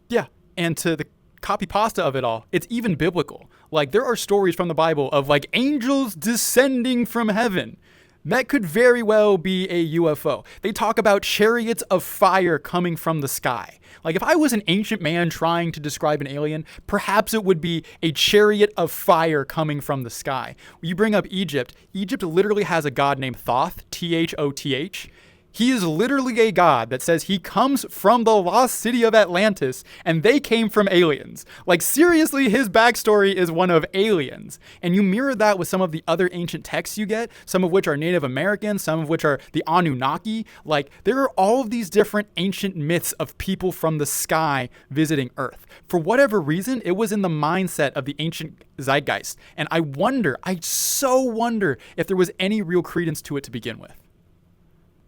A: Yeah. And to the copy pasta of it all, it's even biblical. Like, there are stories from the Bible of like angels descending from heaven. That could very well be a UFO. They talk about chariots of fire coming from the sky. Like, if I was an ancient man trying to describe an alien, perhaps it would be a chariot of fire coming from the sky. You bring up Egypt. Egypt literally has a god named Thoth, Thoth. He is literally a god that says he comes from the lost city of Atlantis, and they came from aliens. Like, seriously, his backstory is one of aliens. And you mirror that with some of the other ancient texts you get, some of which are Native American, some of which are the Anunnaki. Like, there are all of these different ancient myths of people from the sky visiting Earth. For whatever reason, it was in the mindset of the ancient zeitgeist. And I so wonder if there was any real credence to it to begin with.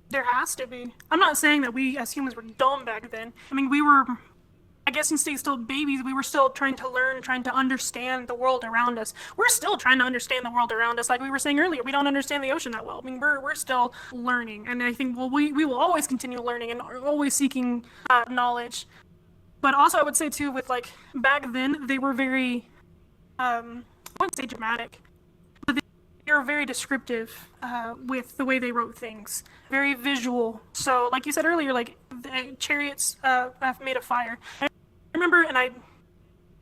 B: There has to be. I'm not saying that we as humans were dumb back then. I mean, we were, I guess, instead still babies. We were still trying to learn, trying to understand the world around us. We're still trying to understand the world around us. Like we were saying earlier, we don't understand the ocean that well. I mean, we're still learning. And I think, we will always continue learning and always seeking knowledge. But also, I would say, too, with, like, back then, they were very, I wouldn't say dramatic, but they were very descriptive with the way they wrote things. Very visual. So, like you said earlier, like, the chariots made of fire. I remember, and I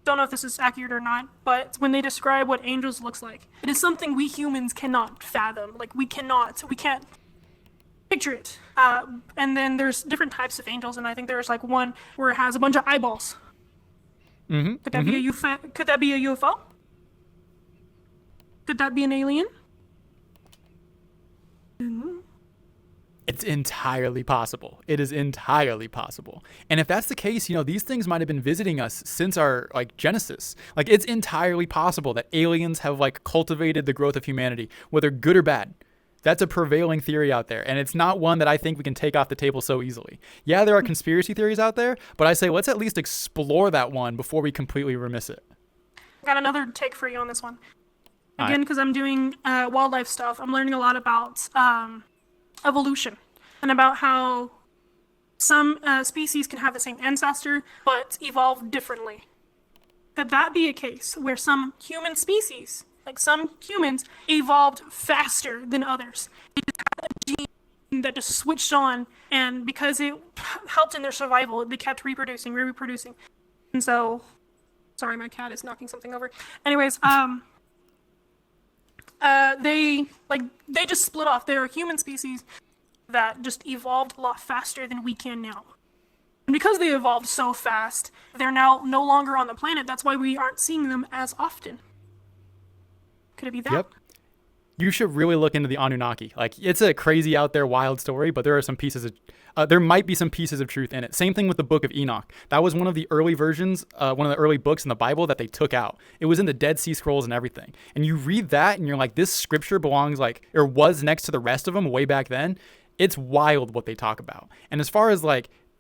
B: don't know if this is accurate or not, but when they describe what angels looks like, it is something we humans cannot fathom. Like, we can't picture it. And then there's different types of angels, and I think there's, like, one where it has a bunch of eyeballs. Could that be a UFO? Could that be a UFO? Could that be an alien?
A: It's entirely possible. It is entirely possible. And if that's the case, these things might have been visiting us since our Genesis. It's entirely possible that aliens have cultivated the growth of humanity, whether good or bad. That's a prevailing theory out there, and it's not one that I think we can take off the table so easily. Yeah, there are conspiracy theories out there, but I say let's at least explore that one before we completely remiss it.
B: Got another take for you on this one. Again, because I'm doing wildlife stuff, I'm learning a lot about evolution and about how some species can have the same ancestor but evolve differently. Could that be a case where some human species, some humans, evolved faster than others? They just had a gene that just switched on, and because it helped in their survival, they kept reproducing. And so, sorry, my cat is knocking something over. Anyways, they just split off. They're a human species that just evolved a lot faster than we can now. And because they evolved so fast, they're now no longer on the planet. That's why we aren't seeing them as often. Could it be that?
A: Yep. You should really look into the Anunnaki. It's a crazy out there wild story, but there are some pieces of there might be some pieces of truth in it. Same thing with the Book of Enoch. That was one of the early versions, one of the early books in the Bible that they took out. It was in the Dead Sea Scrolls and everything. And you read that and you're like, this scripture belongs or was next to the rest of them way back then. It's wild what they talk about. And as far as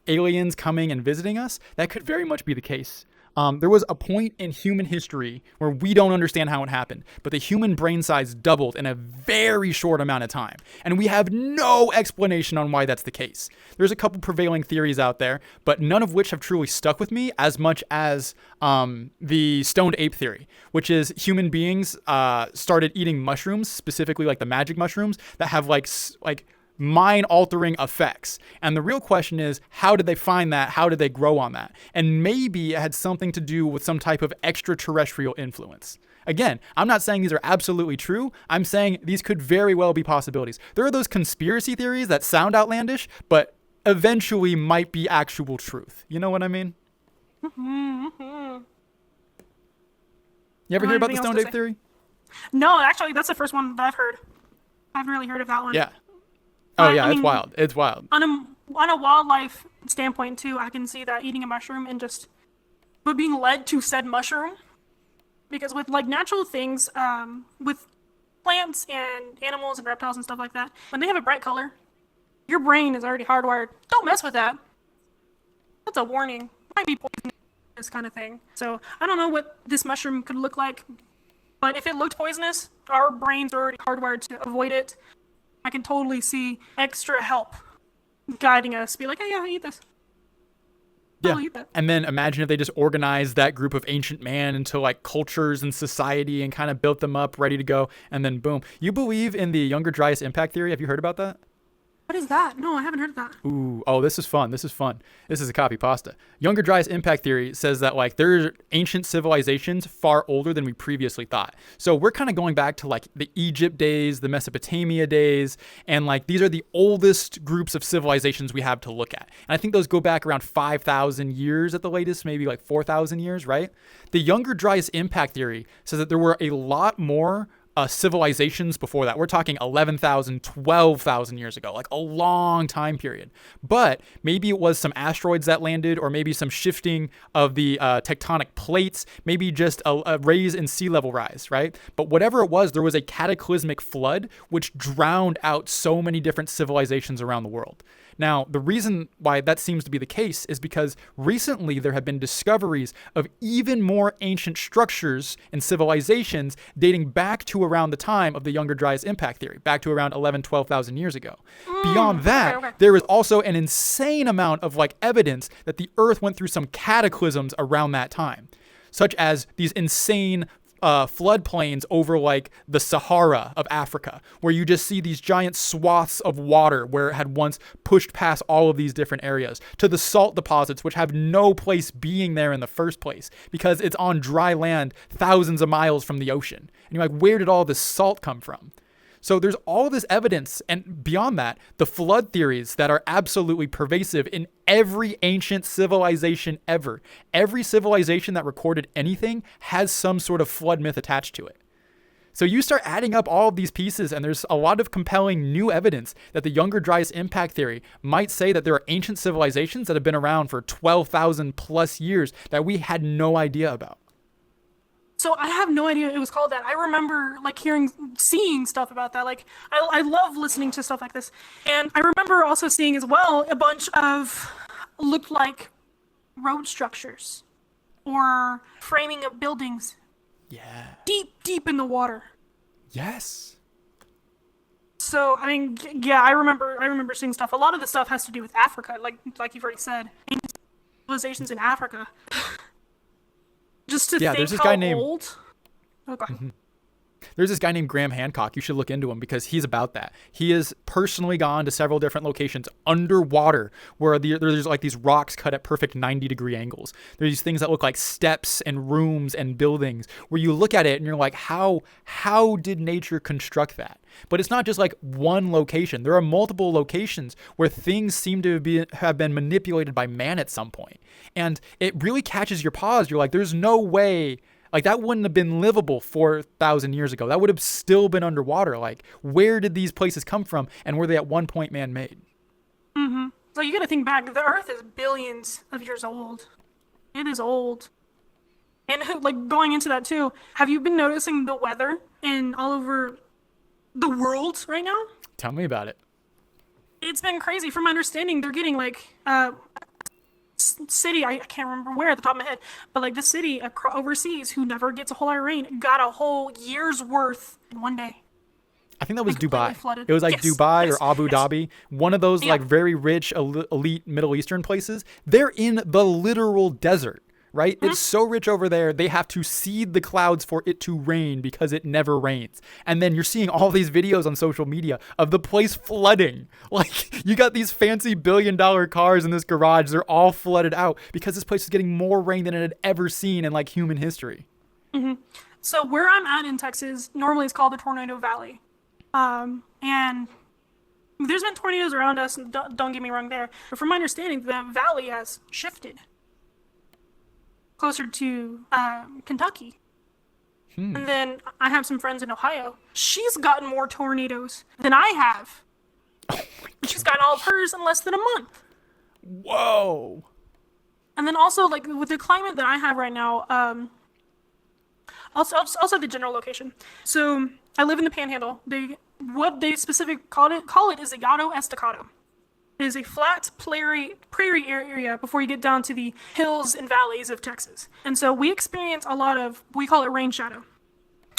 A: aliens coming and visiting us, that could very much be the case. There was a point in human history where we don't understand how it happened, but the human brain size doubled in a very short amount of time. And we have no explanation on why that's the case. There's a couple prevailing theories out there, but none of which have truly stuck with me as much as the stoned ape theory, which is human beings started eating mushrooms, specifically the magic mushrooms that have mind-altering effects. And the real question is, how did they find that? How did they grow on that? And maybe it had something to do with some type of extraterrestrial influence. Again, I'm not saying these are absolutely true. I'm saying these could very well be possibilities. There are those conspiracy theories that sound outlandish, but eventually might be actual truth. You know what I mean? You ever hear about the stoned ape theory?
B: No, actually, that's the first one that I've heard. I haven't really heard of that one.
A: Yeah. Oh yeah, it's wild. It's wild.
B: On a wildlife standpoint too, I can see that eating a mushroom and but being led to said mushroom, because with natural things, with plants and animals and reptiles and stuff like that, when they have a bright color, your brain is already hardwired. Don't mess with that. That's a warning. Might be poisonous kind of thing. So I don't know what this mushroom could look like, but if it looked poisonous, our brains are already hardwired to avoid it. I can totally see extra help guiding us. Be like, hey, yeah, eat this. Totally eat that.
A: And then imagine if they just organized that group of ancient man into cultures and society and kind of built them up ready to go. And then boom. You believe in the Younger Dryas impact theory? Have you heard about that?
B: What is that? No, I haven't heard of that.
A: Ooh, oh, this is fun. This is a copy pasta. Younger Dryas impact theory says that there's ancient civilizations far older than we previously thought. So we're kind of going back to the Egypt days, the Mesopotamia days, and these are the oldest groups of civilizations we have to look at. And I think those go back around 5,000 years at the latest, maybe 4,000 years, right? The Younger Dryas impact theory says that there were a lot more civilizations before that. We're talking 11,000, 12,000 years ago, a long time period. But maybe it was some asteroids that landed, or maybe some shifting of the tectonic plates, maybe just a raise in sea level rise, right? But whatever it was, there was a cataclysmic flood which drowned out so many different civilizations around the world. Now, the reason why that seems to be the case is because recently there have been discoveries of even more ancient structures and civilizations dating back to around the time of the Younger Dryas impact theory, back to around 11, 12,000 years ago. Beyond that, there is also an insane amount of evidence that the Earth went through some cataclysms around that time, such as these insane floodplains over the Sahara of Africa, where you just see these giant swaths of water where it had once pushed past all of these different areas, to the salt deposits, which have no place being there in the first place because it's on dry land thousands of miles from the ocean. And you're where did all this salt come from? So there's all this evidence, and beyond that, the flood theories that are absolutely pervasive in every ancient civilization ever. Every civilization that recorded anything has some sort of flood myth attached to it. So you start adding up all of these pieces, and there's a lot of compelling new evidence that the Younger Dryas impact theory might say that there are ancient civilizations that have been around for 12,000 plus years that we had no idea about.
B: So I have no idea it was called that. I remember like seeing stuff about that. Like I love listening to stuff like this. And I remember also seeing as well a bunch of looked like road structures or framing of buildings.
A: Yeah.
B: Deep in the water.
A: Yes.
B: So I mean, yeah, I remember seeing stuff. A lot of the stuff has to do with Africa, like you've already said, ancient civilizations in Africa. Just to think
A: there's this
B: how
A: guy named
B: old. Oh, go ahead.
A: There's this guy named Graham Hancock. You should look into him because he's about that. He has personally gone to several different locations underwater where there's like these rocks cut at perfect 90-degree angles. There's these things that look like steps and rooms and buildings where you look at it and you're like, how did nature construct that? But it's not just like one location. There are multiple locations where things seem to have been manipulated by man at some point. And it really catches your pause. You're like, there's no way. Like, that wouldn't have been livable 4,000 years ago. That would have still been underwater. Like, where did these places come from? And were they at one point man-made?
B: Mm-hmm. So you got to think back. The Earth is billions of years old. It is old. And, like, going into that, too, have you been noticing the weather in all over the world right now?
A: Tell me about it.
B: It's been crazy. From my understanding, they're getting, like, city, I can't remember where at the top of my head, but like the city overseas who never gets a whole lot of rain got a whole year's worth in one day.
A: I think that was Dubai.
B: Flooded.
A: It was like Dubai or Abu
B: yes.
A: Dhabi, one of those like very rich elite Middle Eastern places. They're in the literal desert, right? Mm-hmm. It's so rich over there, they have to seed the clouds for it to rain because it never rains. And then you're seeing all these videos on social media of the place flooding. Like, you got these fancy billion-dollar cars in this garage. They're all flooded out because this place is getting more rain than it had ever seen in like human history.
B: Mm-hmm. So where I'm at in Texas, normally it's called the Tornado Valley. And there's been tornadoes around us, don't get me wrong there. But from my understanding, the valley has shifted closer to Kentucky. And then I have some friends in Ohio. She's gotten more tornadoes than I have.
A: Oh
B: She's gotten all of hers in less than a month.
A: Whoa.
B: And then also, like, with the climate that I have right now, also the general location. So I live in the Panhandle. What they specifically call it is a Llano Estacado. It is a flat prairie area before you get down to the hills and valleys of Texas. And so we experience a lot of, we call it rain shadow.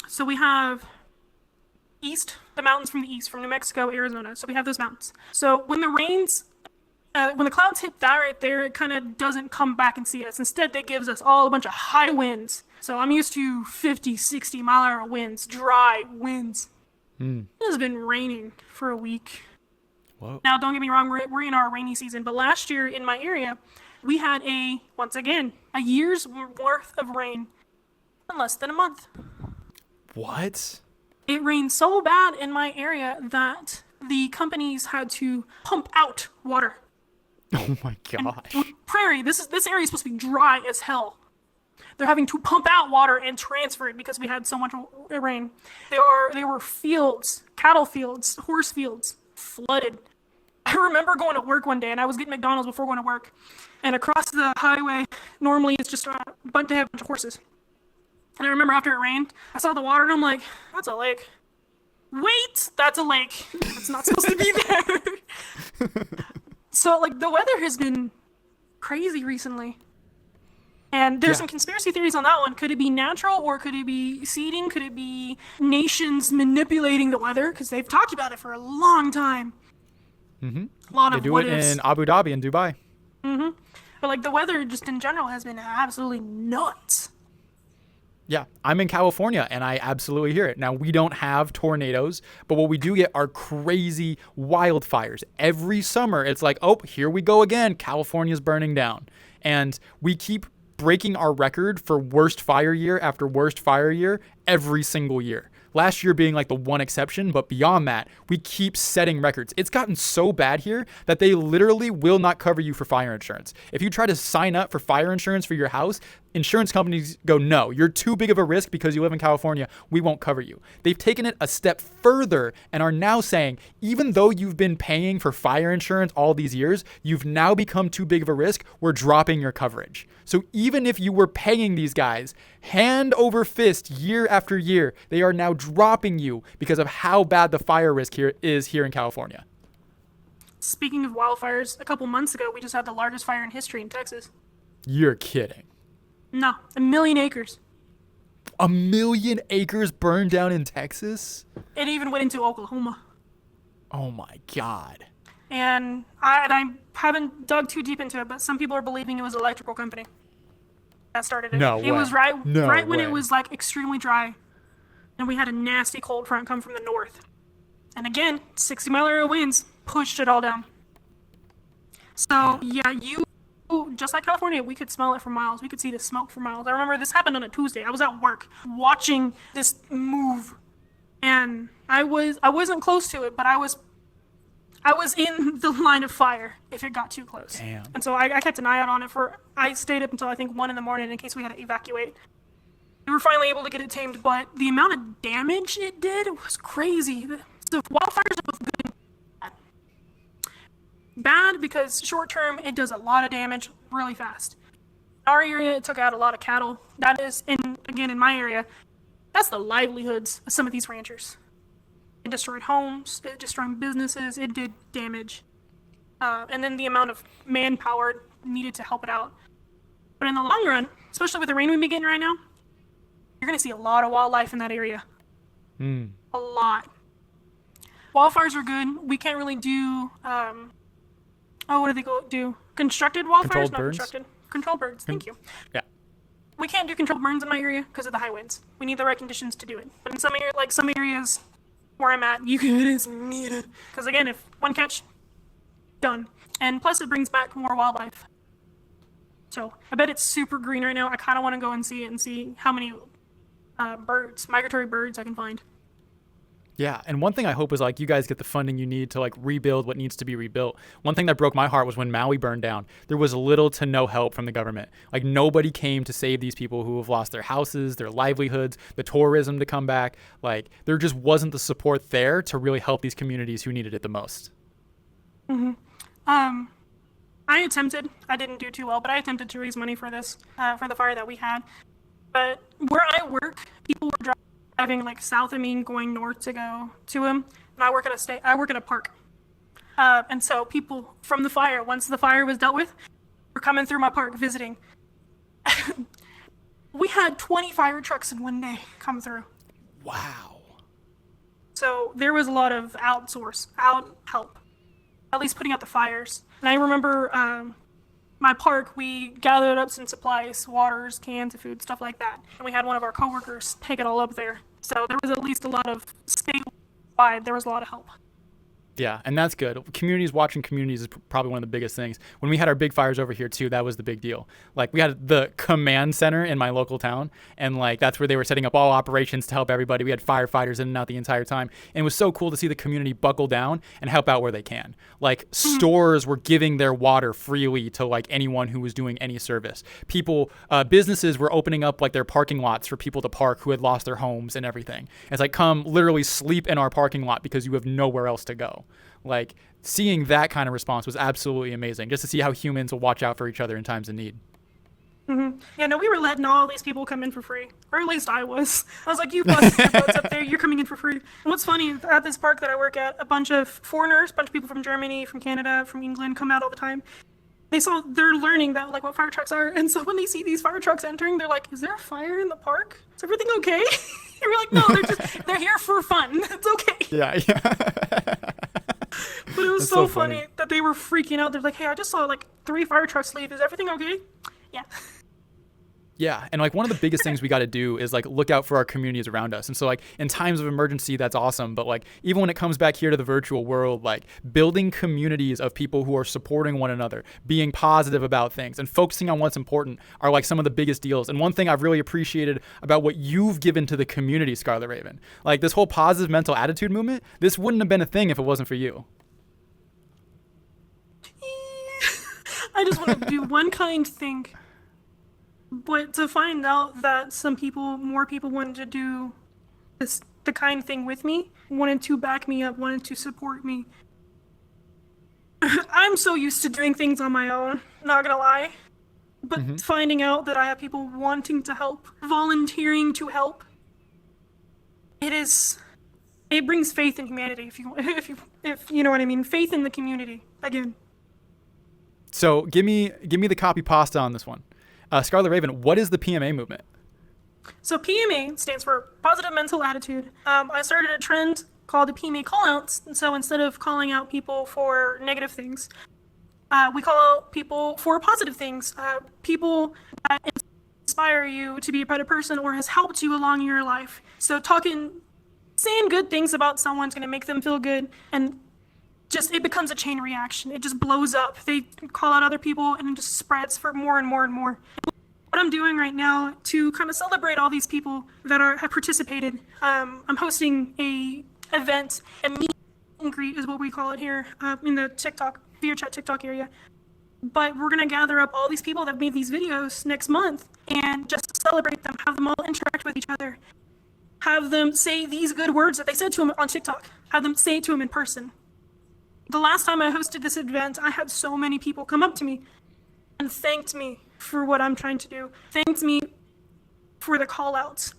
B: So we have the mountains from the east, from New Mexico, Arizona. So we have those mountains. So when the rains, when the clouds hit that right there, it kind of doesn't come back and see us. Instead, that gives us all a bunch of high winds. So I'm used to 50, 60 mile an hour winds, dry winds. It has been raining for a week.
A: Whoa.
B: Now, don't get me wrong, we're in our rainy season, but last year in my area, we had once again, a year's worth of rain in less than a month.
A: What? It
B: rained so bad in my area that the companies had to pump out water.
A: Oh my gosh.
B: Prairie, this area is supposed to be dry as hell. They're having to pump out water and transfer it because we had so much rain. There were fields, cattle fields, horse fields, flooded. I remember going to work one day, and I was getting McDonald's before going to work. And across the highway, normally it's just a bunch of horses. And I remember after it rained, I saw the water, and I'm like, that's a lake. Wait, that's a lake. It's not supposed to be there. So, like, the weather has been crazy recently. And there's some conspiracy theories on that one. Could it be natural, or could it be seeding? Could it be nations manipulating the weather? Because they've talked about it for a long time.
A: Mm-hmm.
B: A lot
A: they
B: of
A: do
B: what
A: it
B: ifs.
A: in Abu Dhabi and Dubai.
B: Mm-hmm. But like the weather just in general has been absolutely nuts.
A: Yeah, I'm in California and I absolutely hear it. Now, we don't have tornadoes, but what we do get are crazy wildfires. Every summer, it's like, oh, here we go again. California's burning down. And we keep breaking our record for worst fire year after worst fire year every single year. Last year being like the one exception, but beyond that, we keep setting records. It's gotten so bad here that they literally will not cover you for fire insurance. If you try to sign up for fire insurance for your house, insurance companies go, no, you're too big of a risk because you live in California. We won't cover you. They've taken it a step further and are now saying, even though you've been paying for fire insurance all these years, you've now become too big of a risk. We're dropping your coverage. So even if you were paying these guys hand over fist year after year, they are now dropping you because of how bad the fire risk here is here in California.
B: Speaking of wildfires, a couple months ago, we just had the largest fire in history in Texas.
A: You're kidding.
B: No, 1 million acres.
A: 1 million acres burned down in Texas?
B: It even went into Oklahoma.
A: Oh my God.
B: And I haven't dug too deep into it, but some people are believing it was an electrical company that started it.
A: No way.
B: It was right when
A: way.
B: it was like extremely dry, and we had a nasty cold front come from the north. And again, 60-mile-an-hour winds pushed it all down. So yeah, just like California, we could smell it for miles. We could see the smoke for miles. I remember this happened on a Tuesday. I was at work watching this move, and I wasn't close to it, but I was in the line of fire if it got too close.
A: Damn.
B: And so I kept an eye out on it I stayed up until I think 1 a.m. in case we had to evacuate. We were finally able to get it tamed, but the amount of damage it did was crazy. The wildfires are both good and bad. Bad because short term, it does a lot of damage really fast. In our area, it took out a lot of cattle. That is, in my area, that's the livelihoods of some of these ranchers. It destroyed homes, it destroyed businesses, it did damage. And then the amount of manpower needed to help it out. But in the long run, especially with the rain we've been getting right now, you're going to see a lot of wildlife in that area. A lot. Wildfires are good. We can't really do, what do they do? Constructed wildfires?
A: Controlled
B: Not
A: burns?
B: constructed. Controlled burns, thank you.
A: Yeah.
B: We can't do controlled burns in my area because of the high winds. We need the right conditions to do it. But in some areas where I'm at, it is needed. Because again, if one catch, done. And plus it brings back more wildlife. So I bet it's super green right now. I kind of want to go and see it and see how many migratory birds I can find.
A: Yeah, and one thing I hope is like you guys get the funding you need to like rebuild what needs to be rebuilt. One thing that broke my heart was when Maui burned down. There was little to no help from the government. Like nobody came to save these people who have lost their houses, their livelihoods, the tourism to come back. Like there just wasn't the support there to really help these communities who needed it the most.
B: Mm-hmm. I attempted. I didn't do too well, but I attempted to raise money for this, for the fire that we had. But where I work, people were driving like south of me, going north to go to him. And I work at a park. And so people from the fire, once the fire was dealt with, were coming through my park visiting. We had 20 fire trucks in one day come through.
A: Wow.
B: So there was a lot of out help, at least putting out the fires. And I remember my park, we gathered up some supplies, waters, cans of food, stuff like that. And we had one of our coworkers take it all up there. So there was at least a lot of statewide, there was a lot of help.
A: Yeah, and that's good. Communities watching communities is probably one of the biggest things. When we had our big fires over here too, that was the big deal. Like we had the command center in my local town, and like that's where they were setting up all operations to help everybody. We had firefighters in and out the entire time, and it was so cool to see the community buckle down and help out where they can. Like stores were giving their water freely to like anyone who was doing any service. People, businesses were opening up like their parking lots for people to park who had lost their homes and everything. It's like come literally sleep in our parking lot because you have nowhere else to go. Like seeing that kind of response was absolutely amazing, just to see how humans will watch out for each other in times of need.
B: Mm-hmm. Yeah, no, we were letting all these people come in for free, or at least I was. I was like, you busted your butts up there, you're coming in for free. And what's funny, at this park that I work at, a bunch of foreigners, a bunch of people from Germany, from Canada, from England come out all the time. They're learning that like what fire trucks are, and so when they see these fire trucks entering, they're like, is there a fire in the park? Is everything okay? And we're like, no, they're here for fun. It's okay.
A: Yeah.
B: But it was so funny that they were freaking out. They're like, hey, I just saw like 3 fire trucks leave. Is everything okay? Yeah.
A: Yeah, and like one of the biggest things we got to do is like look out for our communities around us. And so like in times of emergency, that's awesome. But like even when it comes back here to the virtual world, like building communities of people who are supporting one another, being positive about things, and focusing on what's important are like some of the biggest deals. And one thing I've really appreciated about what you've given to the community, Scarlet Raven, like this whole positive mental attitude movement, this wouldn't have been a thing if it wasn't for you.
B: I just want to do one kind thing. But to find out that more people wanted to do the kind thing with me, wanted to back me up, wanted to support me. I'm so used to doing things on my own, not gonna lie. But finding out that I have people wanting to help, volunteering to help, it brings faith in humanity, if you know what I mean. Faith in the community, again.
A: So give me the copy pasta on this one. Scarlet Raven, what is the PMA movement?
B: So PMA stands for Positive Mental Attitude. I started a trend called the PMA callouts. And so instead of calling out people for negative things, we call out people for positive things. People that inspire you to be a better person or has helped you along your life. So saying good things about someone's going to make them feel good, and it becomes a chain reaction. It just blows up. They call out other people and it just spreads for more and more and more. What I'm doing right now to kind of celebrate all these people that have participated, I'm hosting a event, a meet and greet is what we call it here in the VRChat TikTok area. But we're going to gather up all these people that made these videos next month and just celebrate them, have them all interact with each other, have them say these good words that they said to them on TikTok, have them say it to them in person. The last time I hosted this event, I had so many people come up to me and thanked me for what I'm trying to do. Thanked me for the call outs.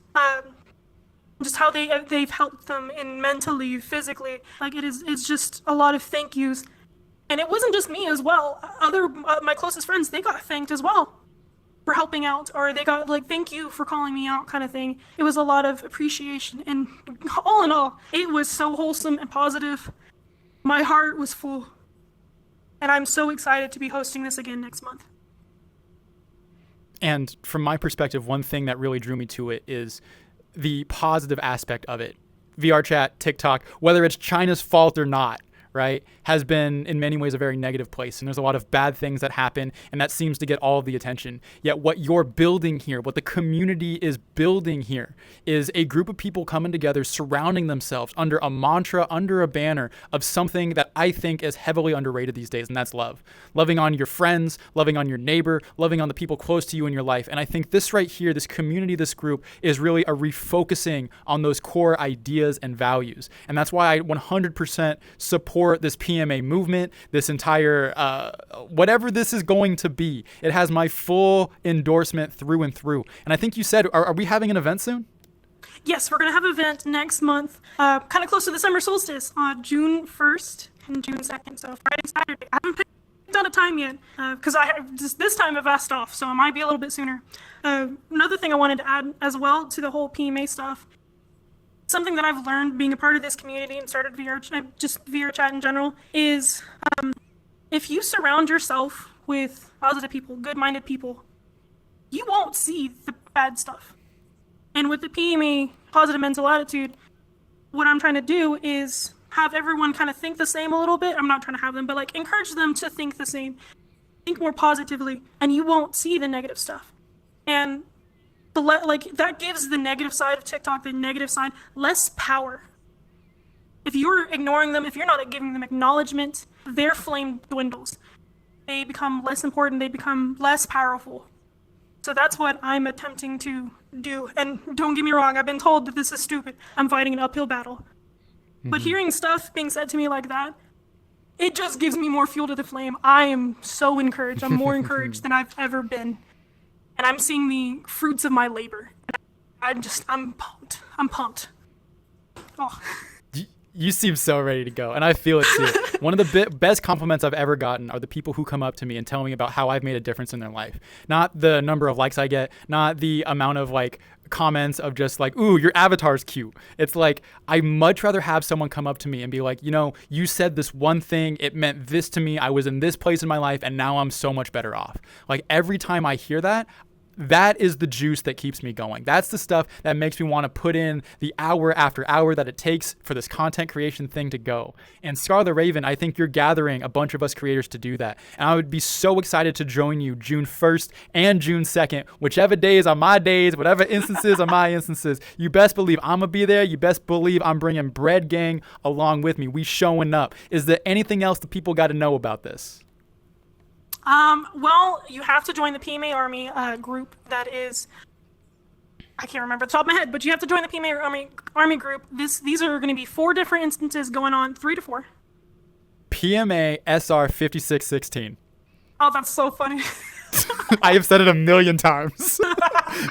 B: Just how they've helped them mentally, physically. Like it's just a lot of thank yous. And it wasn't just me as well. My closest friends, they got thanked as well for helping out, or they got like, thank you for calling me out kind of thing. It was a lot of appreciation, and all in all, it was so wholesome and positive. My heart was full, and I'm so excited to be hosting this again next month.
A: And from my perspective, one thing that really drew me to it is the positive aspect of it. VRChat, TikTok, whether it's China's fault or not, right, has been in many ways a very negative place. And there's a lot of bad things that happen, and that seems to get all of the attention. Yet what you're building here, what the community is building here, is a group of people coming together, surrounding themselves under a mantra, under a banner of something that I think is heavily underrated these days, and that's love. Loving on your friends, loving on your neighbor, loving on the people close to you in your life. And I think this right here, this community, this group, is really a refocusing on those core ideas and values. And that's why I 100% support this PMA movement, this entire, whatever this is going to be. It has my full endorsement through and through. And I think you said, are we having an event soon?
B: Yes, we're going to have an event next month, kind of close to the summer solstice, on June 1st and June 2nd, so Friday, Saturday. I haven't picked out a time yet, because this time I've asked off, so it might be a little bit sooner. Another thing I wanted to add as well to the whole PMA stuff, something that I've learned being a part of this community and started VRChat in general, is if you surround yourself with positive people, good-minded people, you won't see the bad stuff. And with the PMA, positive mental attitude, what I'm trying to do is have everyone kind of think the same a little bit. I'm not trying to have them, but like encourage them to think the same, think more positively, and you won't see the negative stuff. And that gives the negative side of TikTok, the negative side, less power. If you're ignoring them, if you're not giving them acknowledgement, their flame dwindles. They become less important, they become less powerful. So that's what I'm attempting to do. And don't get me wrong, I've been told that this is stupid. I'm fighting an uphill battle. Mm-hmm. But hearing stuff being said to me like that, it just gives me more fuel to the flame. I am so encouraged. I'm more encouraged than I've ever been. And I'm seeing the fruits of my labor. I'm pumped. I'm pumped. Oh.
A: You seem so ready to go, and I feel it too. One of the best compliments I've ever gotten are the people who come up to me and tell me about how I've made a difference in their life. Not the number of likes I get, not the amount of like comments of just like, ooh, your avatar's cute. It's like, I'd much rather have someone come up to me and be like, you said this one thing, it meant this to me, I was in this place in my life, and now I'm so much better off. Like every time I hear that, that is the juice that keeps me going. That's the stuff that makes me want to put in the hour after hour that it takes for this content creation thing to go. And Scarlet Raven, I think you're gathering a bunch of us creators to do that. And I would be so excited to join you June 1st and June 2nd, whichever days are my days, whatever instances are my instances. You best believe I'm going to be there. You best believe I'm bringing Bread Gang along with me. We showing up. Is there anything else that people got to know about this?
B: Well, you have to join the PMA Army group. That is, I can't remember the top of my head, but you have to join the PMA Army group. These are going to be 4 different instances going on, 3 to 4.
A: PMA SR 5616.
B: Oh, that's so funny.
A: I have said it a million times.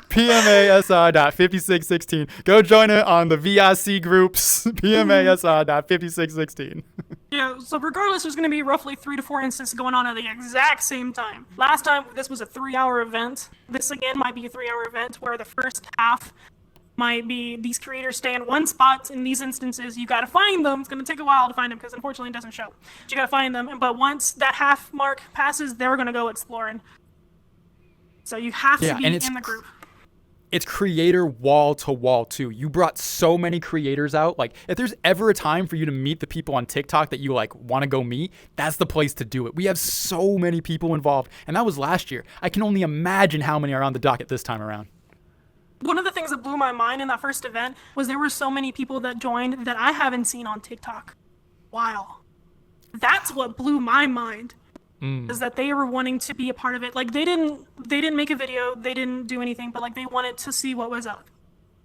A: PMASR.5616. Go join it on the VIC groups. PMASR.5616.
B: Yeah, so regardless, there's going to be roughly 3 to 4 instances going on at the exact same time. Last time, this was a 3-hour event. This, again, might be a 3-hour event where the first half might be these creators stay in one spot. In these instances, you got to find them. It's going to take a while to find them because, unfortunately, it doesn't show. But you got to find them. But once that half mark passes, they're going to go exploring. So you have to be in the group.
A: It's creator wall to wall too. You brought so many creators out. Like, if there's ever a time for you to meet the people on TikTok that you like want to go meet, that's the place to do it. We have so many people involved, and that was last year. I can only imagine how many are on the docket this time around.
B: One of the things that blew my mind in that first event was there were so many people that joined that I haven't seen on TikTok. Wow. That's what blew my mind. Is that they were wanting to be a part of it. Like, they didn't make a video, they didn't do anything, but like they wanted to see what was up.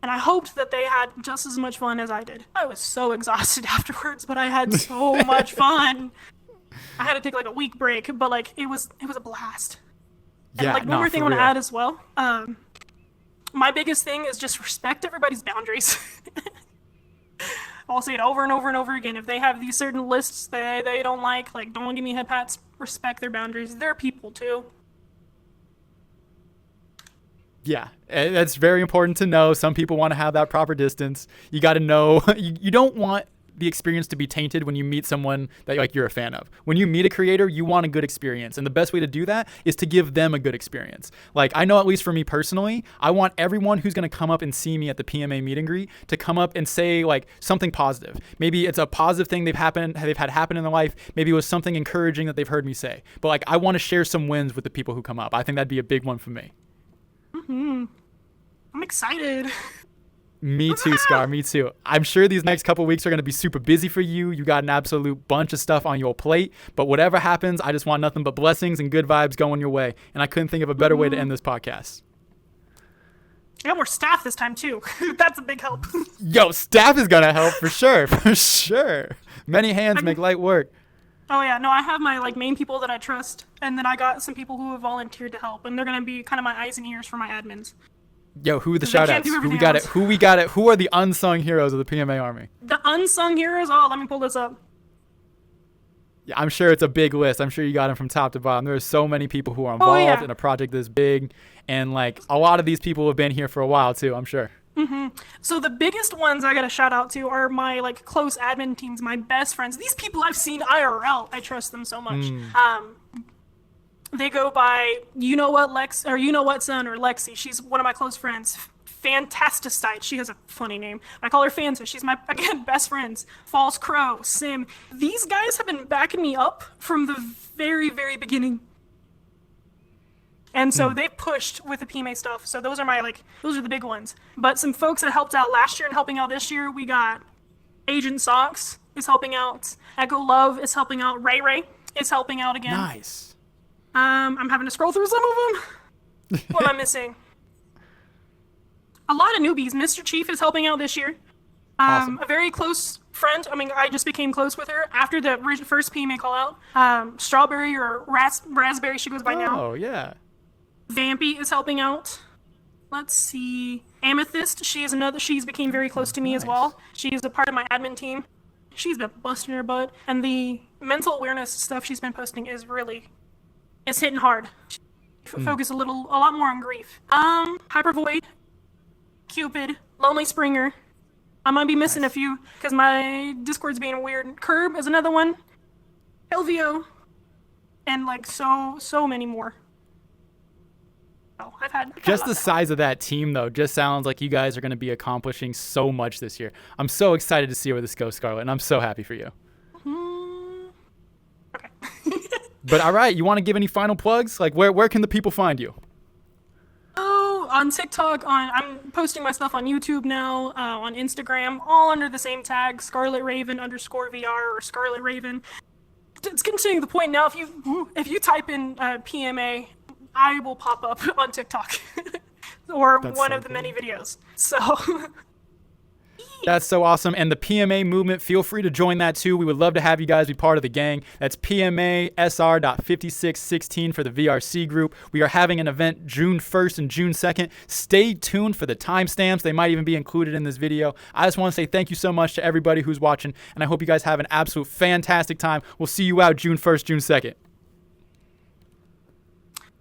B: And I hoped that they had just as much fun as I did. I was so exhausted afterwards, but I had so much fun. I had to take like a week break, but like it was a blast. And like one more thing I want to add as well. My biggest thing is just respect everybody's boundaries. I'll say it over and over and over again. If they have these certain lists that they don't like don't give me head pats. Respect their boundaries. They're people too.
A: Yeah, that's very important to know. Some people want to have that proper distance. You got to know. You don't want the experience to be tainted when you meet someone that like you're a fan of. When you meet a creator, you want a good experience, and the best way to do that is to give them a good experience. Like, I know, at least for me personally, I want everyone who's going to come up and see me at the PMA meet and greet to come up and say like something positive. Maybe it's a positive thing they've had happen in their life. Maybe it was something encouraging that they've heard me say. But like, I want to share some wins with the people who come up. I think that'd be a big one for me.
B: I'm excited.
A: Me too, Scar. Me too. I'm sure these next couple weeks are going to be super busy for you. You got an absolute bunch of stuff on your plate. But whatever happens, I just want nothing but blessings and good vibes going your way. And I couldn't think of a better way to end this podcast.
B: I got more staff this time too. That's a big help.
A: Yo, staff is going to help for sure. For sure. Many hands make light work.
B: Oh yeah, no, I have my main people that I trust. And then I got some people who have volunteered to help. And they're going to be kind of my eyes and ears for my admins.
A: Yo, who are the shout-outs? Who we got it? Who are the unsung heroes of the PMA Army?
B: The unsung heroes? Oh, let me pull this up.
A: Yeah, I'm sure it's a big list. I'm sure you got them from top to bottom. There are so many people who are involved in a project this big. And, like, a lot of these people have been here for a while, too, I'm sure.
B: So the biggest ones I got to shout out to are my, close admin teams, my best friends. These people I've seen IRL. I trust them so much. They go by You Know What Son, or Lexi. She's one of my close friends. Fantasticite. She has a funny name. I call her Fanta. She's my, again, best friends. False Crow, Sim. These guys have been backing me up from the very, very beginning. And so they pushed with the PMA stuff. So those are those are the big ones. But some folks that helped out last year and helping out this year, we got Agent Socks is helping out. Echo Love is helping out. Ray Ray is helping out again.
A: Nice.
B: I'm having to scroll through some of them. What am I missing? A lot of newbies. Mr. Chief is helping out this year.
A: Awesome.
B: A very close friend. I just became close with her after the first PMA call out. Strawberry or Raspberry, she goes by now.
A: Oh, yeah.
B: Vampy is helping out. Let's see. Amethyst, she's became very close to me as well. She is a part of my admin team. She's been busting her butt. And the mental awareness stuff she's been posting is really... It's hitting hard. Focus a lot more on grief. Hypervoid, Cupid, Lonely Springer. I might be missing a few because my Discord's being weird. Curb is another one. LVO, and so many more. So I've had
A: Just the size of that team, though, just sounds like you guys are going to be accomplishing so much this year. I'm so excited to see where this goes, Scarlet, and I'm so happy for you.
B: Okay.
A: But all right, you want to give any final plugs? Like, where can the people find you?
B: Oh, on TikTok, I'm posting my stuff on YouTube now, on Instagram, all under the same tag, Scarlet Raven _VR or Scarlet Raven. It's getting to the point now, if you type in PMA, I will pop up on TikTok or
A: That's
B: one
A: so
B: of the
A: cool.
B: many videos. So
A: That's so awesome. And the PMA movement, feel free to join that too. We would love to have you guys be part of the gang. That's PMA SR.5616 for the VRC group. We are having an event June 1st and June 2nd. Stay tuned for the timestamps. They might even be included in this video. I just want to say thank you so much to everybody who's watching, and I hope you guys have an absolute fantastic time. We'll see you out June 1st, June 2nd.